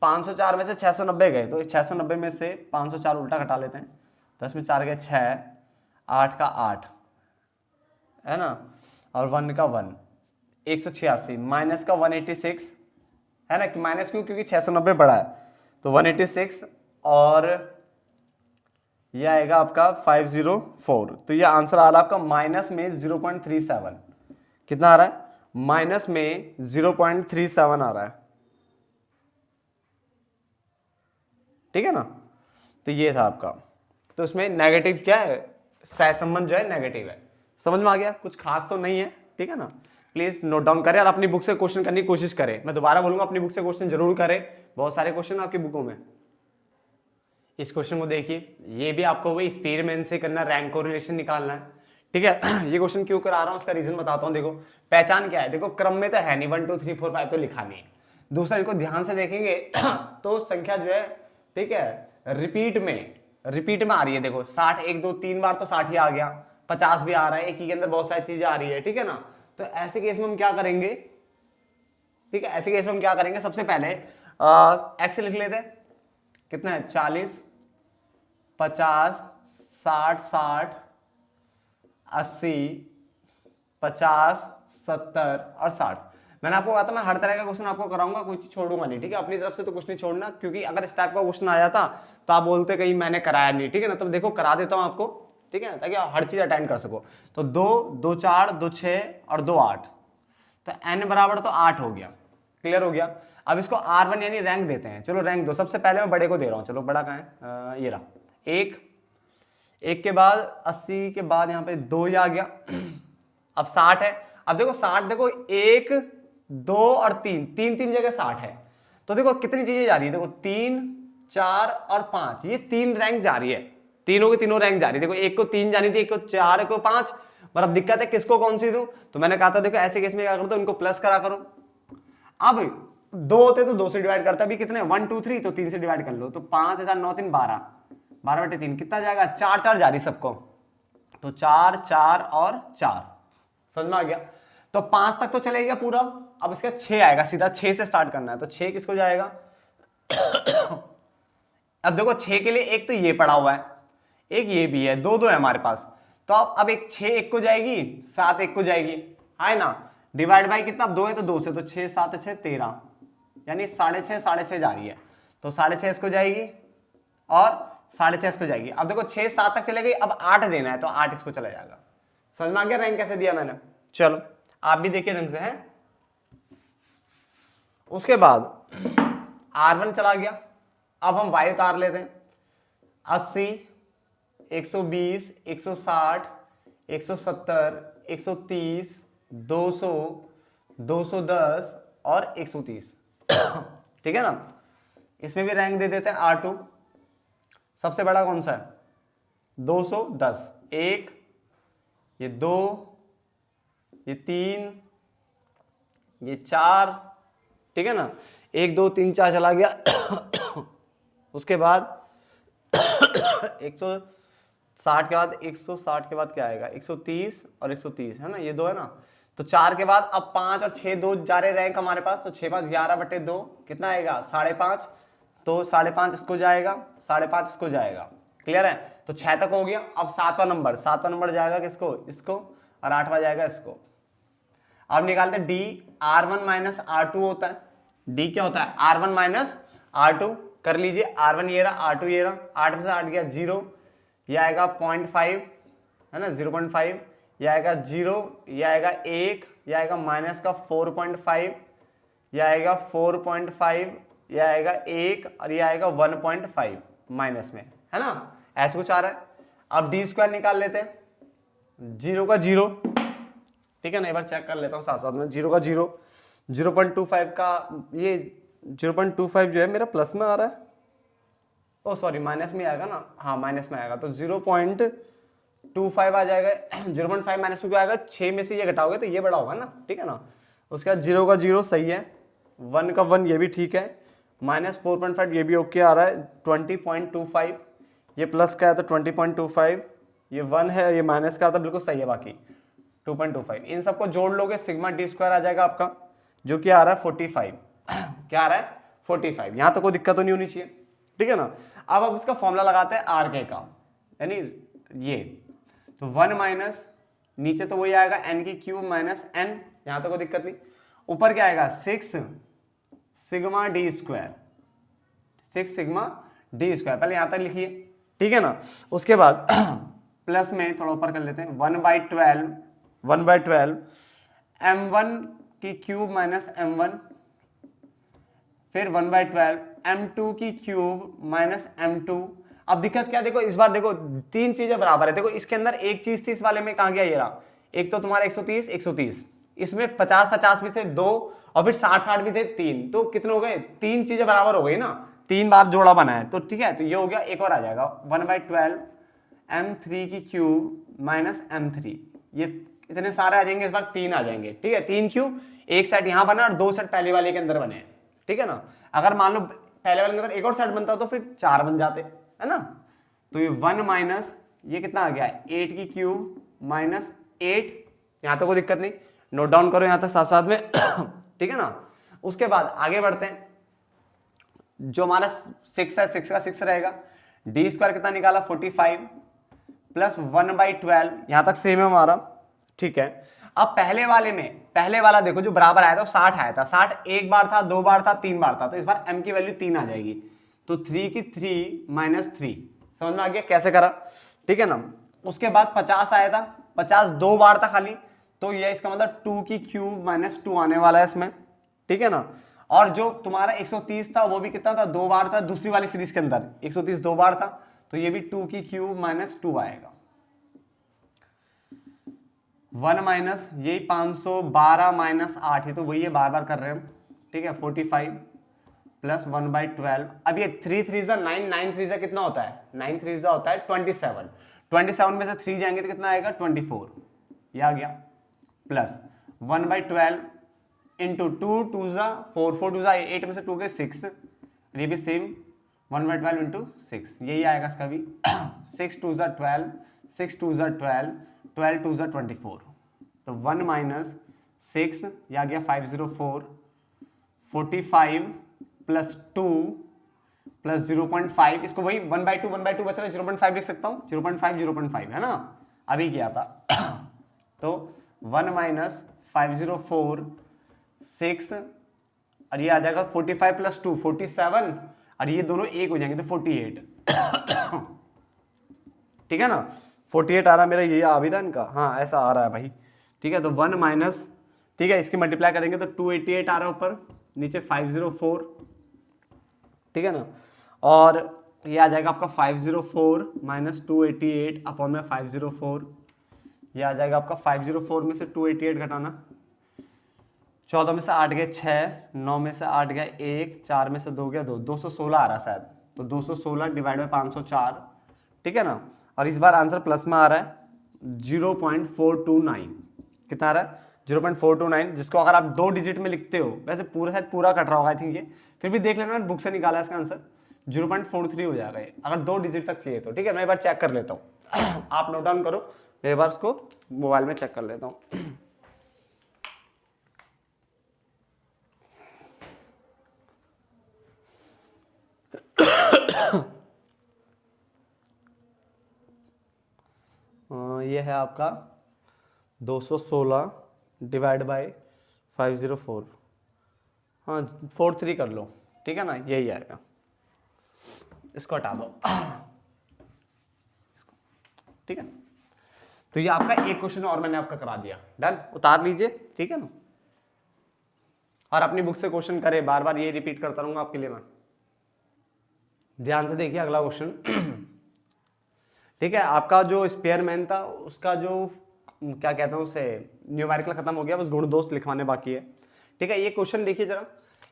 504 में से 690 गए, तो 690 में से 504 उल्टा घटा लेते हैं, 10 में 4 गए 6, 8 का 8, है ना, और 1 का 1, 186 माइनस का 186, है ना, कि माइनस क्यों, क्योंकि 690 बड़ा है, तो 186, और ये आएगा आपका 504। तो ये आंसर आ रहा है आपका माइनस में 0.37, कितना आ रहा है, माइनस में 0.37 आ रहा है, ठीक है ना। तो ये था आपका, तो इसमें नेगेटिव क्या है, सहसंबंध जो है नेगेटिव है। समझ में आ गया, कुछ खास तो नहीं है, ठीक है ना। प्लीज नोट डाउन करें और अपनी बुक से क्वेश्चन करने की कोशिश करें। मैं दोबारा बोलूंगा, अपनी बुक से क्वेश्चन जरूर करें, बहुत सारे क्वेश्चन आपकी बुकों में। इस क्वेश्चन को देखिए, ये भी आपको वही एक्सपेरिमेंट से करना, रैंक कोरिलेशन निकालना है, ठीक है। ये क्वेश्चन क्यों करा रहा हूं, उसका रीजन बताता हूं। देखो पहचान क्या है, देखो क्रम में तो है नहीं, 1 2 3 4 5 तो लिखा नहीं है। दूसरा, इनको ध्यान से देखेंगे तो संख्या जो है, ठीक है, रिपीट में आ रही है। देखो 60 1 2 3 बार तो 60 ही आ गया, 50 भी आ रहा है, एक ही के अंदर बहुत सारी चीजें आ रही है, ठीक है ना। तो ऐसे केस में हम क्या करेंगे, ठीक है, ऐसे केस में हम क्या करेंगे, सबसे पहले एक्स लिख लेते हैं, कितना है 40 50 60 60 80 50 70 और 60। मैंने आपको कहा था मैं हर तरह का क्वेश्चन आपको कराऊंगा, कोई चीज छोड़ूंगा नहीं, ठीक है। अपनी तरफ से तो कुछ नहीं छोड़ना, क्योंकि अगर इस टाइप का क्वेश्चन आ जाता तो आप बोलते कहीं मैंने कराया नहीं, ठीक है ना। तो देखो करा देता हूं आपको, ठीक है, ताकि आप हर चीज अटेंड कर सको। तो 2 2 4 2 6 और 2 8, तो n बराबर तो 8 हो गया, क्लियर हो गया। अब इसको R1 यानी रैंक देते हैं। चलो रैंक दो, सबसे पहले मैं बड़े को दे रहा हूं, चलो बड़ा कहाँ है, ये रहा, 1 के बाद 80 के बाद यहाँ पे 2 ही आ गया। अब 60 है, अब देखो 60, देखो 1 2 और 3 3 जगह 60 है, तो देखो कितनी चीजें जा रही है, देखो 3 4 और 5, ये 3 रैंक जा रही है, तीनों की तीनों रैंक जा रही है। देखो एक को 3 जानी थी, एक को 4, एक को 5, पर अब दिक्कत है किसको कौन सी दूं। तो मैंने कहा था देखो ऐसे केस में क्या करो, तो इनको प्लस करा करो। अब 2 होते तो 2 से डिवाइड करता, अभी कितने 1 2 3, तो 3 से डिवाइड कर लो, तो 5 4 9 3 12, 12/3 कितना जाएगा, 4 4 जा रही सबको, तो 4 4 और 4, समझ में आ गया। तो 5 तक तो चलेगा पूरा, अब इसका 6 आएगा, सीधा 6 से स्टार्ट करना है, तो 6 किसको जाएगा। अब देखो 6 के लिए एक तो ये पड़ा हुआ है, एक ये भी है, 2 2 है हमारे पास, तो अब एक 6 1 को जाएगी, 7 1 को जाएगी, है ना। डिवाइड बाई कितना, 2 है तो 2 से, तो 6 7 6 13, यानी 6.5 6.5 जा रही है, तो 6.5 इसको जाएगी और 6.5 इसको जाएगी। अब देखो 6 7 तक चले गई, अब 8 देना है, तो 8 इसको चला जाएगा। समझ में आ गया रैंक कैसे दिया मैंने। चलो आप भी देखिए ढंग से, है। उसके बाद R1 चला गया, अब हम Y उतार लेते हैं, 80 120 160 170 130 200 210 और 130, ठीक है ना। इसमें भी रैंक दे देते हैं R2। सबसे बड़ा कौन सा है, 210, 1 ये 2 ये 3 ये 4, ठीक है ना, 1 2 3 4 चला गया। उसके बाद 160 के बाद 160 के बाद क्या आएगा, 130 और 130 है ना, ये दो है ना। तो 4 के बाद अब 5 और 6 दो जा रहे रैंक हमारे पास, तो 6 5 11/2 कितना आएगा 5.5, तो 5.5 इसको जाएगा, 5.5 इसको जाएगा। क्लियर है, तो 6 तक हो गया। अब 7वां नंबर जाएगा किसको, इसको, और 8वां जाएगा इसको। अब निकालते हैं डी, R1 माइनस R2 होता है। डी क्या होता है, R1 माइनस R2। कर लीजिए, R1 ये रहा, R2 ये रहा, 8 में से 8 गया 0, ये आएगा 0.5 है ना, 0.5, ये आएगा 0, ये आएगा 1, ये आएगा माइनस का 4.5, ये आएगा 4.5, ये आएगा 1, और ये आएगा 1.5 माइनस में, है ना, ऐसे कुछ आ रहा है। अब डी स्क्वायर निकाल लेते हैं, 0 का 0, ठीक है ना, एक बार चेक कर लेता हूँ साथ साथ में। 0 का 0, 0.25 का ये 0.25 जो है मेरा प्लस में आ रहा है, ओ सॉरी माइनस में आएगा ना, हाँ माइनस में आएगा, तो 0.25 आ जाएगा। 0.5 माइनस में क्या आएगा, 6 में से ये घटाओगे तो ये बड़ा होगा ना, ठीक है ना। उसके बाद 0 का 0 सही है, 1 का 1 ये भी ठीक है, माइनस 4.5 ये भी ओके आ रहा है, 20.25, ये प्लस का है तो 20.25, ये 1 है, ये माइनस का आता है, बिल्कुल सही है बाकी 2.25। इन सबको जोड़ लोगे सिग्मा डी स्क्वायर आ जाएगा आपका, जो कि आ रहा है 45। क्या आ रहा है 45, यहाँ तो कोई दिक्कत तो नहीं होनी चाहिए, ठीक है ना। अब इसका फॉर्मूला लगाते हैं आर के का, यानी ये, तो 1 माइनस नीचे तो वही आएगा n की क्यूब माइनस n, यहाँ तो कोई दिक्कत नहीं। ऊपर क्या आएगा 6 sigma D square, 6 sigma D square, पहले यहाँ तक लिखिए, ठीक है ना। उसके बाद प्लस में थोड़ा ऊपर कर लेते हैं, 1/12 m1 की क्यूब माइनस m1, फिर 1/12 m2 की क्यूब माइनस m2। अब दिक्कत क्या, देखो इस बार देखो 3 चीजें बराबर है। देखो इसके अंदर एक चीज थी, इस वाले में कहाँ गया, ये रहा, एक तो तुम्हारा 130, इसमें 50 भी थे 2, और फिर 60 भी थे 3, तो कितने हो गए, 3 चीजें बराबर हो गई ना, 3 बार जोड़ा बना है, तो ठीक है, तो ये हो गया। एक और आ जाएगा 1/12 m3 की क्यूब माइनस m3, ये इतने सारे आ जाएंगे, इस बार 3 आ जाएंगे, ठीक है। 3 क्यों, एक सेट यहाँ बना और 2 सेट पहले वाले के अंदर बने, ठीक है ना। अगर मान लो पहले वाले के अंदर एक और सेट बनता तो फिर 4 बन जाते, है ना। तो ये 1 माइनस ये कितना आ गया, 8 की क्यूब माइनस 8, यहाँ तो कोई दिक्कत नहीं, नोट डाउन करो यहाँ तक साथ साथ में, ठीक है ना। उसके बाद आगे बढ़ते हैं, जो हमारा 6 है, 6 का 6 रहेगा, डी स्क्वायर कितना निकाला 45 प्लस 1/12, यहाँ तक सेम है हमारा, ठीक है। अब पहले वाले में, पहले वाला देखो जो बराबर आया था 60 आया था, 60 एक बार था, 2 बार था, 3 बार था, तो इस बार m की वैल्यू 3 आ जाएगी, तो 3 की 3 माइनस 3, समझ में आ गया कैसे करा, ठीक है ना। उसके बाद 50 आया था, 50 2 बार था खाली, तो ये इसका मतलब 2 की क्यूब माइनस 2 आने वाला है इसमें, ठीक है ना। और जो तुम्हारा 130 था वो भी कितना था, 2 बार था, दूसरी वाली सीरीज के अंदर 130 2 बार था, तो ये भी 2 की क्यूब माइनस 2 आएगा। 1 माइनस यही 512 माइनस 8, ये तो वही है, बार बार कर रहे हैं हम, ठीक है। 45 प्लस 1/12, अब ये 3 3 9, 9 3 कितना होता है, 9 3 होता है 27, 27 में से 3 जाएंगे तो कितना आएगा 24, ये आ गया, प्लस 1/12 इंटू 2 2 4 4 2 8 में से 2 गए 6, ये भी सेम 1/12 इंटू 6, यही आएगा इसका भी। 6 2 12, 6 2 12, 12 2 24, तो 1 माइनस 6 ये आ गया 504, 45 प्लस 2 प्लस 0.5, इसको वही 1/2 बच रहा है, 0.5 लिख सकता हूँ, 0.5 है ना, अभी किया था। तो 1 माइनस 504 6, और ये आ जाएगा 45 प्लस 2 47, और ये दोनों एक हो जाएंगे तो 48, ठीक है ना। 48 आ रहा मेरा, ये आ भी रहा इनका, हाँ ऐसा आ रहा है भाई, ठीक है। तो 1 माइनस, ठीक है, इसकी मल्टीप्लाई करेंगे तो 288 आ रहा है ऊपर, नीचे 504, ठीक है ना। और ये आ जाएगा आपका 504 माइनस 288 अपॉन में 504, ये आ जाएगा आपका 504 में से 288 घटाना, 14 में से 8 गए 6, 9 में से 8 गए 1, 4 में से 2 गया 2, 216 आ रहा शायद, तो 216 डिवाइड बाई 504, ठीक है ना। और इस बार आंसर प्लस में आ रहा है 0.429, कितना आ रहा है 0.429, जिसको अगर आप 2 डिजिट में लिखते हो, वैसे पूरा शायद पूरा कट रहा होगा आई थिंक ये, फिर भी देख लेना बुक से निकाला इसका आंसर, 0.43 हो जाएगा ये, अगर 2 डिजिट तक चाहिए तो। ठीक है, मैं एक बार चेक कर लेता हूँ। आप नोट डाउन करो, मैं एक बार इसको मोबाइल में चेक कर लेता हूँ। ये है आपका 216 डिवाइड बाई 504, हाँ 43 कर लो। ठीक है ना, यही आएगा, इसको हटा दो। ठीक है, तो ये आपका एक क्वेश्चन और मैंने आपका करा दिया, डन, उतार लीजिए। ठीक है ना, और अपनी बुक से क्वेश्चन करें, बार बार ये रिपीट करता रहूंगा आपके लिए मैं। ध्यान से देखिए अगला क्वेश्चन। ठीक है, आपका जो स्पेयरमैन था उसका जो क्या कहते हैं उसे न्यूमेरिकल खत्म हो गया, बस गुण दोष लिखवाने बाकी है। ठीक है, ये क्वेश्चन देखिए जरा,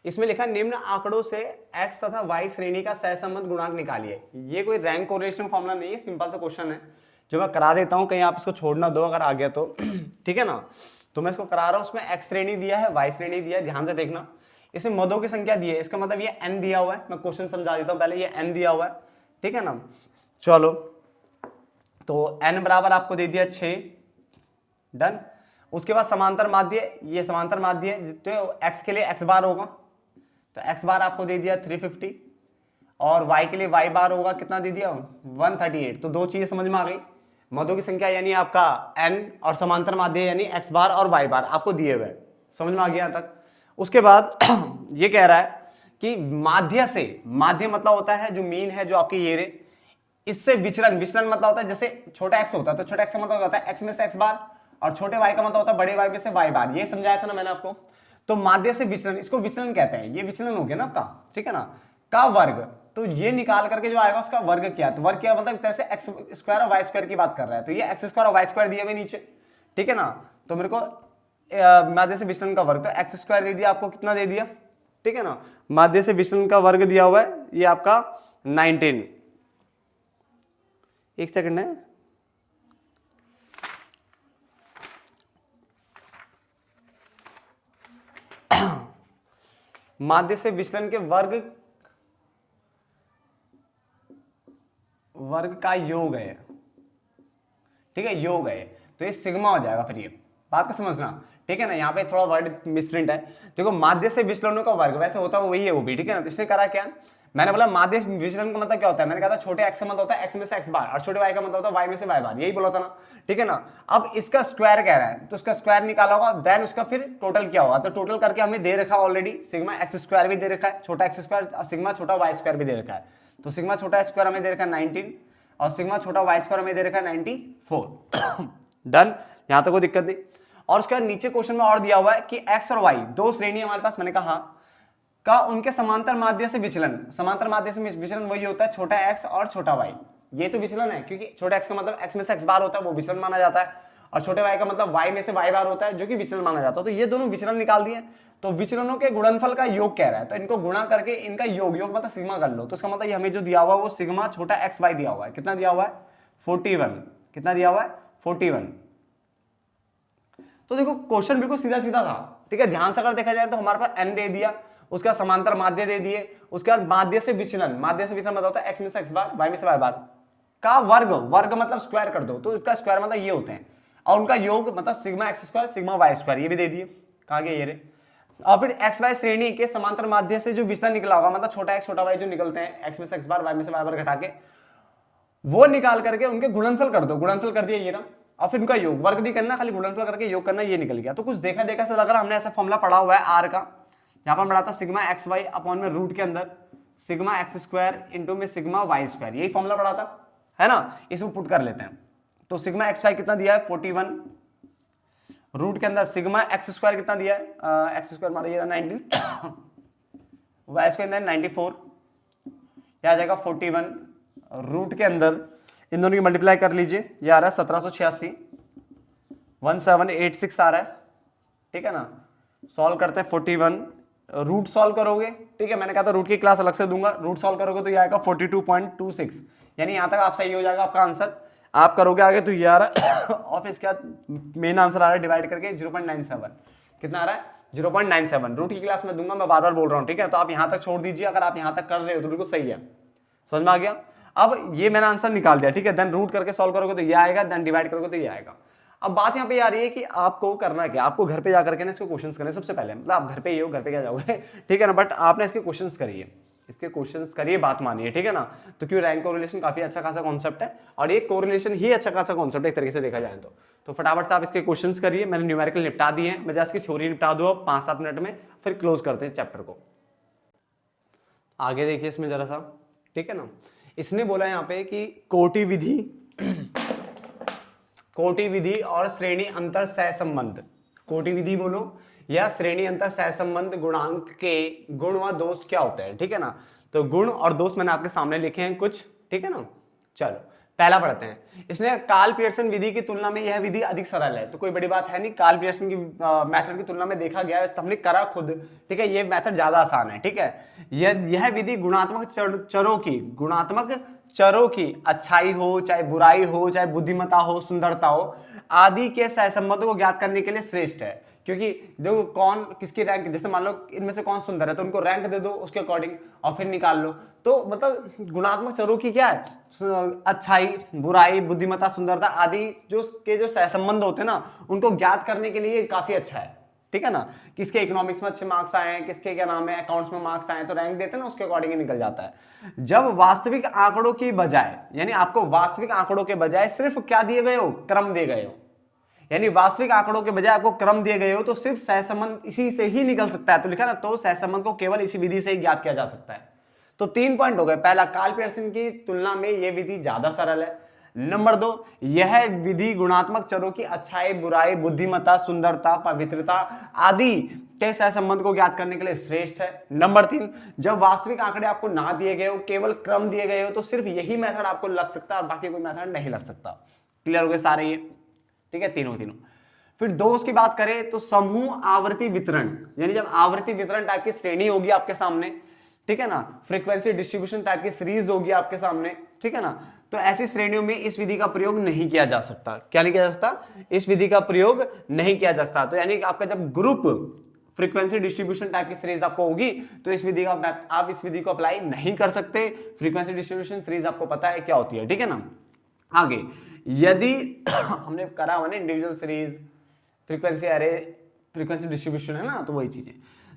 इसमें लिखा निम्न आंकड़ों से x तथा y श्रेणी का सहसंबंध गुणांक निकालिए। ये कोई रैंक कोरिलेशन फॉर्मूला नहीं है, सिंपल सा क्वेश्चन है जो मैं करा देता हूं, कहीं आप इसको छोड़ ना दो अगर आ गया तो। ठीक है ना, तो मैं इसको करा रहा हूं, उसमें x श्रेणी दिया है, y श्रेणी दिया है, ध्यान से देखना। इसमें मदों की संख्या दी है, इसका मतलब ये n दिया हुआ है, मैं क्वेश्चन समझा देता हूं पहले, ये n दिया हुआ है। ठीक है ना, चलो तो n बराबर आपको दे दिया 6, डन। उसके बाद समांतर माध्य, ये समांतर माध्य है, तो x के लिए x बार होगा, तो x बार आपको दे दिया 350, और y के लिए y बार होगा, कितना दे दिया 138। तो दो चीजें समझ में आ गई, मदों की संख्या यानी आपका n, और समांतर माध्य यानी x बार और y बार आपको दिए हुए, समझ में आ गया यहाँ तक। उसके बाद ये कह रहा है कि माध्य से, माध्य मतलब होता है जो मीन है, जो आपके ये रे, इससे विचलन, विचलन मतलब होता है जैसे छोटा x होता है तो छोटा x का मतलब होता है x में से x बार, और छोटे y का मतलब होता है बड़े y में से y बार, ये समझाया था ना मैंने आपको। तो माध्य से विचलन, इसको विचलन कहते हैं, ये विचलन हो गया ना आपका। ठीक है ना, का वर्ग, तो ये निकाल करके जो आएगा उसका वर्ग क्या, तो वर्ग क्या मतलब एक तरह से एक्स स्क्वायर और वाई स्क्वायर की बात कर रहा है, तो ये एक्स स्क्वायर और वाई स्क्वायर दिया हुआ नीचे। ठीक है ना, तो मेरे को माध्य से विचलन का वर्ग, तो एक्स स्क्वायर दे दिया आपको, कितना दे दिया। ठीक है ना, माध्य से विचलन का वर्ग दिया हुआ है, ये आपका 19। एक सेकंड है, माध्य से विचलन के वर्ग का योग है। ठीक है, योग है, तो ये सिग्मा हो जाएगा, फिर ये बात को समझना। ठीक है ना, यहाँ पे थोड़ा वर्ड मिसप्रिंट है। देखो माध्य से विचलनों का वर्ग वैसे होता है वही है वो भी। ठीक है ना, तो इसने करा क्या, मैंने बोला माध्य विचलन का मतलब क्या होता है, मैंने कहा था छोटे x का मतलब होता है x में से x बार, और छोटे y का मतलब होता है y में से y बार, यही बोला था ना। ठीक है ना, अब इसका स्क्वायर कह रहा है, तो उसका स्क्वायर निकाला होगा, देन उसका फिर टोटल क्या होगा, तो टोटल करके हमें दे रखा ऑलरेडी, सिग्मा एक्स स्क्वायर भी दे रखा है, छोटा एक्स स्क्वायर, सिग्मा छोटा वाई स्क्वायर भी दे रखा है। तो सिग्मा छोटा एक्स स्क्वायर हमें दे रखा है 19, और सिग्मा छोटा वाई स्क्वायर हमें दे रखा है 94। डन, यहां तक कोई दिक्कत नहीं। और उसके बाद नीचे क्वेश्चन में और दिया हुआ है कि x और y दो श्रेणी हमारे पास, मैंने कहा का उनके समांतर माध्य से विचलन, समांतर माध्य से विचलन वही होता है छोटा x और छोटा y, ये तो विचलन है, क्योंकि छोटा x का मतलब x में से x बार होता है, वो विचलन माना जाता है, और छोटे y का मतलब y में से y बार होता है, जो कि विचलन माना जाता है। तो ये दोनों विचलन निकाल दिए, तो विचलनों के गुणनफल का योग कह रहा है, तो इनको गुणा करके इनका योग, योग मतलब सिग्मा कर लो, तो इसका मतलब हमें जो दिया हुआ है वो सिग्मा छोटा xy दिया हुआ है, कितना दिया हुआ है 41, कितना दिया हुआ है 41। तो देखो क्वेश्चन बिल्कुल सीधा सीधा था। ठीक है, ध्यान से अगर देखा जाए तो हमारे पास n दे दिया, उसका समांतर माध्य दे दिए, उसके बाद माध्य से विचलन, माध्य से विचलन मतलब होता है x में से x बार, y में से y बार का वर्ग, वर्ग मतलब स्क्वायर कर दो, तो इसका स्क्वायर मतलब ये होते हैं, और उनका योग मतलब sigma x square sigma y square, ये भी दे दिए, कहा गया ये रे। और फिर एक्स वाई श्रेणी के समांतर माध्य से जो विचलन निकला होगा, मतलब छोटा x छोटा y जो निकलते हैं, x में से x बार y में से y बार घटा के, वो निकाल करके उनके गुणनफल कर दो, गुणनफल कर दिया ये ना, और फिर उनका योग, वर्ग नहीं करना, खाली गुणनफल करके योग करना, ये निकल गया। तो कुछ देखा देखा से लग रहा, हमने ऐसा फॉर्मूला पढ़ा हुआ है आर का, यहाँ पर बढ़ा था सिग्मा एक्स वाई अपॉन में रूट के अंदर सिग्मा एक्स स्क्वायर इंटू में सिग्मा वाई स्क्वायर, यही फॉर्मूला पढ़ा था, है ना। इसमें पुट कर लेते हैं, तो सिग्मा एक्स वाई कितना दिया है 41, रूट के अंदर सिग्मा एक्स स्क्वायर कितना दिया है, एक्स स्क्वायर माना ये 19, वाई स्क्वायर 94, यह आ जाएगा 41, रूट के अंदर इन दोनों की मल्टीप्लाई कर लीजिए, ये आ रहा है 1786, 1786 आ रहा है। ठीक है ना, सॉल्व करते हैं 41, रूट सॉल्व करोगे, ठीक है, मैंने कहा था रूट की क्लास अलग से दूंगा, रूट सॉल्व करोगे तो ये आएगा 42.26, यानी यहां तक आप सही हो जाएगा आपका आंसर। आप करोगे आगे तो ये आ रहा है, और फिर इसके बाद मेन आंसर आ रहा है डिवाइड करके 0.97, कितना आ रहा है 0.97। रूट की क्लास में दूंगा, मैं बार बार बोल रहा हूँ, ठीक है। तो आप यहां तक छोड़ दीजिए, अगर आप यहां तक कर रहे हो तो बिल्कुल सही है। समझ में आ गया। अब ये मैंने आंसर निकाल दिया, ठीक है। देन रूट करके सॉल्व करोगे तो ये आएगा, देन डिवाइड करोगे तो ये आएगा। अब बात यहाँ पे आ रही है कि आपको करना क्या, आपको घर पे जाकर के ना इसको क्वेश्चंस करने सबसे पहले, मतलब आप घर पे ही हो, घर पे क्या जाओगे ठीक है ना, बट आपने इसके क्वेश्चंस करिए, इसके क्वेश्चंस करिए, बात मानिए, ठीक है ना। तो क्यों रैंक कोरिलेशन काफी अच्छा खासा कॉन्सेप्ट है, और ये कोरिलेशन ही अच्छा खासा कॉन्सेप्ट है एक तरीके से देखा जाए तो फटाफट से आप इसके क्वेश्चंस करिए। मैंने न्यूमेरिकल निपटा दिए हैं, मैं जस्ट इसकी थ्योरी निपटा दूँ 5-7 मिनट में, फिर क्लोज करते हैं चैप्टर को। आगे देखिए इसमें जरा सा, ठीक है ना। इसने बोला यहाँ पे कि कोटि विधि और श्रेणी अंतर सहसंबंध, कोटि विधि बोलो या श्रेणी अंतर सहसंबंध गुणांक के गुण व दोष क्या होते हैं, ठीक है ना। तो गुण और दोष मैंने आपके सामने लिखे हैं कुछ, ठीक है ना। चलो पहला पढ़ते हैं। इसने कार्ल पियर्सन विधि की तुलना में यह विधि अधिक सरल है, तो कोई बड़ी बात है नहीं। कार्ल पियर्सन की मेथड की तुलना में देखा गया है, हमने करा खुद, ठीक है। ये मेथड ज्यादा आसान है, ठीक है। यह विधि गुणात्मक चरों की अच्छाई हो, चाहे बुराई हो, चाहे बुद्धिमत्ता हो, सुंदरता हो आदि के सहसंबंधों को ज्ञात करने के लिए श्रेष्ठ है। क्योंकि जो कौन किसकी रैंक, जैसे मान लो इनमें से कौन सुंदर है तो उनको रैंक दे दो उसके अकॉर्डिंग और फिर निकाल लो। तो मतलब गुणात्मक चरों की क्या है, अच्छाई, बुराई, बुद्धिमत्ता, सुंदरता आदि जो सहसंबंध होते हैं ना, उनको ज्ञात करने के लिए काफी अच्छा है, ठीक है ना। किसके इकोनॉमिक्स में अच्छे मार्क्स आए हैं, किसके क्या नाम है अकाउंट्स में मार्क्स आए हैं, तो रैंक देते हैं ना, उसके अकॉर्डिंग ही निकल जाता है। जब वास्तविक आंकड़ों की बजाय, यानी आपको वास्तविक आंकड़ों के बजाय सिर्फ क्या दिए गए हो, क्रम दिए गए हो, यानी वास्तविक आंकड़ों के बजाय आपको क्रम दिए गए हो, तो सिर्फ सहसंबंध इसी से ही निकल सकता है। तो लिखा ना, तो सहसंबंध को केवल इसी विधि से ही ज्ञात किया जा सकता है। तो 3 पॉइंट हो गए। पहला, कार्ल पियर्सन की तुलना में यह विधि ज्यादा सरल है। नंबर 2, यह विधि गुणात्मक चरों की अच्छाई, बुराई, बुद्धिमत्ता, सुंदरता, पवित्रता आदि के सहसंबंध को ज्ञात करने के लिए श्रेष्ठ है। नंबर 3, जब वास्तविक आंकड़े आपको ना दिए गए हो, केवल क्रम दिए गए हो, तो सिर्फ यही मेथड आपको लग सकता है और बाकी कोई मेथड नहीं लग सकता। क्लियर हो गए सारे ये, ठीक है, तीनों। फिर दोष की बात करें तो समूह आवर्ती वितरण, यानी जब आवर्ती वितरण टाइप की श्रेणी होगी आपके सामने, ठीक है ना, फ्रीक्वेंसी डिस्ट्रीब्यूशन टाइप की सीरीज होगी आपके सामने, ठीक है ना, तो ऐसी श्रेणियों में इस विधि का प्रयोग नहीं किया जा सकता। क्या नहीं किया जा सकता, इस विधि का प्रयोग नहीं किया जा सकता। तो यानी कि आपका जब ग्रुप फ्रीक्वेंसी डिस्ट्रीब्यूशन टाइप की सीरीज आपको होगी तो इस विधि का आप इस विधि को अप्लाई नहीं कर सकते। फ्रीक्वेंसी डिस्ट्रीब्यूशन सीरीज आपको पता है क्या होती है, ठीक है ना। आगे, यदि हमने करा हुआ ना individual series, frequency array, frequency distribution है ना, तो वही चीजें।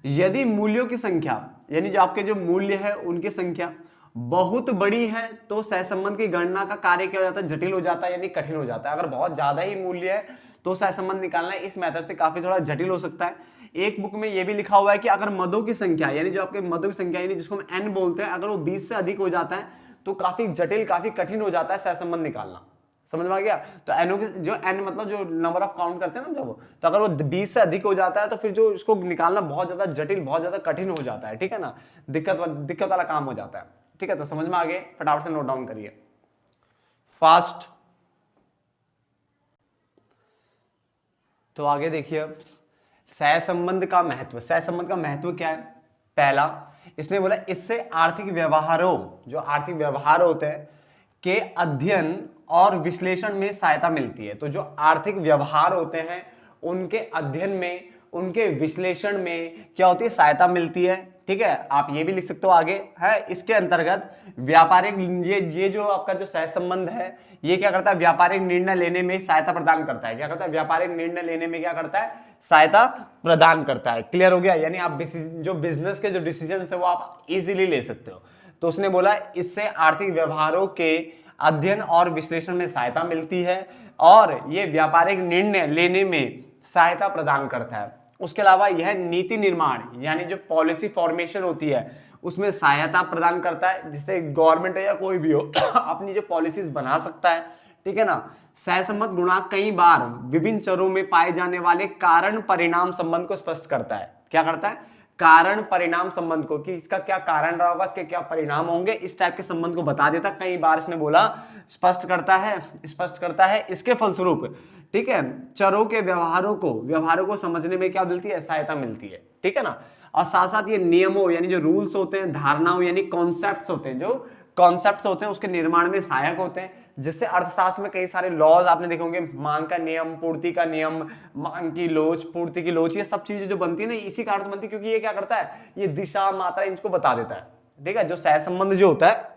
यदि मूल्यों की संख्या, यानी जो आपके जो मूल्य है उनकी संख्या बहुत बड़ी है तो सहसंबंध की गणना का कार्य क्या हो जाता है, जटिल हो जाता है, यानी कठिन हो जाता है। अगर बहुत ज्यादा ही मूल्य है तो सहसंबंध निकालना इस मेथड से काफी थोड़ा जटिल हो सकता है। एक बुक में यह भी लिखा हुआ है कि अगर मदों की संख्या, यानी जो आपके मदों की संख्या, यानी जिसको हम n बोलते हैं, अगर वो 20 से अधिक हो जाता है तो काफी जटिल, काफी कठिन हो जाता है सहसंबंध निकालना। समझ में आ गया। तो एनो के जो एन मतलब जो नंबर ऑफ काउंट करते हैं ना, जब तो अगर वो 20 से अधिक हो जाता है तो फिर जो इसको निकालना बहुत ज्यादा जटिल, बहुत ज्यादा कठिन हो जाता है, ठीक है ना, दिक्कत वाला काम हो जाता है, ठीक है। तो समझ में आ गए, फटाफट से नोट डाउन करिए फास्ट। तो आगे देखिए अब सहसंबंध का महत्व। सहसंबंध का महत्व क्या है? पहला, इसने बोला इससे आर्थिक व्यवहारों, जो आर्थिक व्यवहार होते हैं के अध्ययन और विश्लेषण में सहायता मिलती है। तो जो आर्थिक व्यवहार होते हैं उनके अध्ययन में, उनके विश्लेषण में क्या होती है, सहायता मिलती है, ठीक है। आप ये भी लिख सकते हो आगे है। इसके अंतर्गत व्यापारिक, ये जो आपका जो सहसंबंध है ये क्या करता है, व्यापारिक निर्णय लेने में सहायता प्रदान करता है। क्या करता है, व्यापारिक निर्णय लेने में क्या करता है, सहायता प्रदान करता है। क्लियर हो गया, यानी आप जो बिजनेस के जो डिसीजन है वो आप इजीली ले सकते हो। तो उसने बोला इससे आर्थिक व्यवहारों के अध्ययन और विश्लेषण में सहायता मिलती है और ये व्यापारिक निर्णय लेने में सहायता प्रदान करता है। उसके अलावा यह नीति निर्माण, यानी जो पॉलिसी फॉर्मेशन होती है उसमें सहायता प्रदान करता है, जिससे गवर्नमेंट या कोई भी हो अपनी जो पॉलिसीज बना सकता है, ठीक है ना। सहसंबंध गुणांक कई बार विभिन्न चरों में पाए जाने वाले कारण परिणाम संबंध को स्पष्ट करता है। क्या करता है, कारण परिणाम संबंध को, कि इसका क्या कारण रहा होगा, इसके क्या परिणाम होंगे, इस टाइप के संबंध को बता देता। कई बार इसने बोला स्पष्ट करता है। इसके फलस्वरूप, ठीक है, चरों के व्यवहारों को समझने में क्या मिलती है, सहायता मिलती है, ठीक है ना। और साथ साथ ये नियमों, यानी जो रूल्स होते हैं, धारणाओं यानी कॉन्सेप्ट्स होते हैं, जो कॉन्सेप्ट्स होते हैं उसके निर्माण में सहायक होते हैं, जिससे अर्थशास्त्र में कई सारे लॉज आपने देखे होंगे, मांग का नियम, पूर्ति का नियम, मांग की लोच, पूर्ति की लोच, ये सब चीजें जो बनती है ना इसी कारण बनती है, क्योंकि ये क्या करता है, ये दिशा मात्रा इनको बता देता है। ठीक है, जो सहसंबंध जो होता है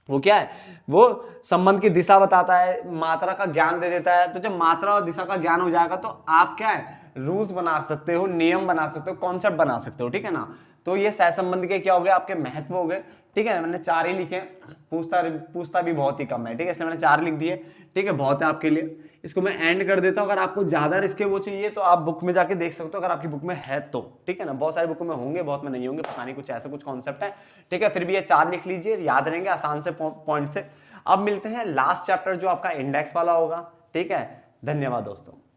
वो क्या है, वो संबंध की दिशा बताता है, मात्रा का ज्ञान दे देता है। तो जब मात्रा और दिशा का ज्ञान हो जाएगा तो आप क्या है, रूल्स बना सकते हो, नियम बना सकते हो, कॉन्सेप्ट बना सकते हो। ठीक है ना, तो ये सहसंबंध के क्या हो गए, आपके महत्व हो गए। ठीक है, मैंने 4 ही लिखे, पूछता भी बहुत ही कम है। ठीक है, इसलिए मैंने 4 लिख दिए। ठीक है, बहुत है आपके लिए। इसको मैं एंड कर देता हूँ। अगर आपको ज्यादा इसके वो चाहिए तो आप बुक में जाके देख सकते हो, अगर आपकी बुक में है तो। ठीक है ना, बहुत सारी बुक में होंगे, बहुत में नहीं होंगे, पता नहीं, कुछ ऐसा कुछ कॉन्सेप्ट है। ठीक है, फिर भी ये 4 लिख लीजिए, याद रहेंगे आसान से पॉइंट से। अब मिलते हैं लास्ट चैप्टर जो आपका इंडेक्स वाला होगा। ठीक है, धन्यवाद दोस्तों।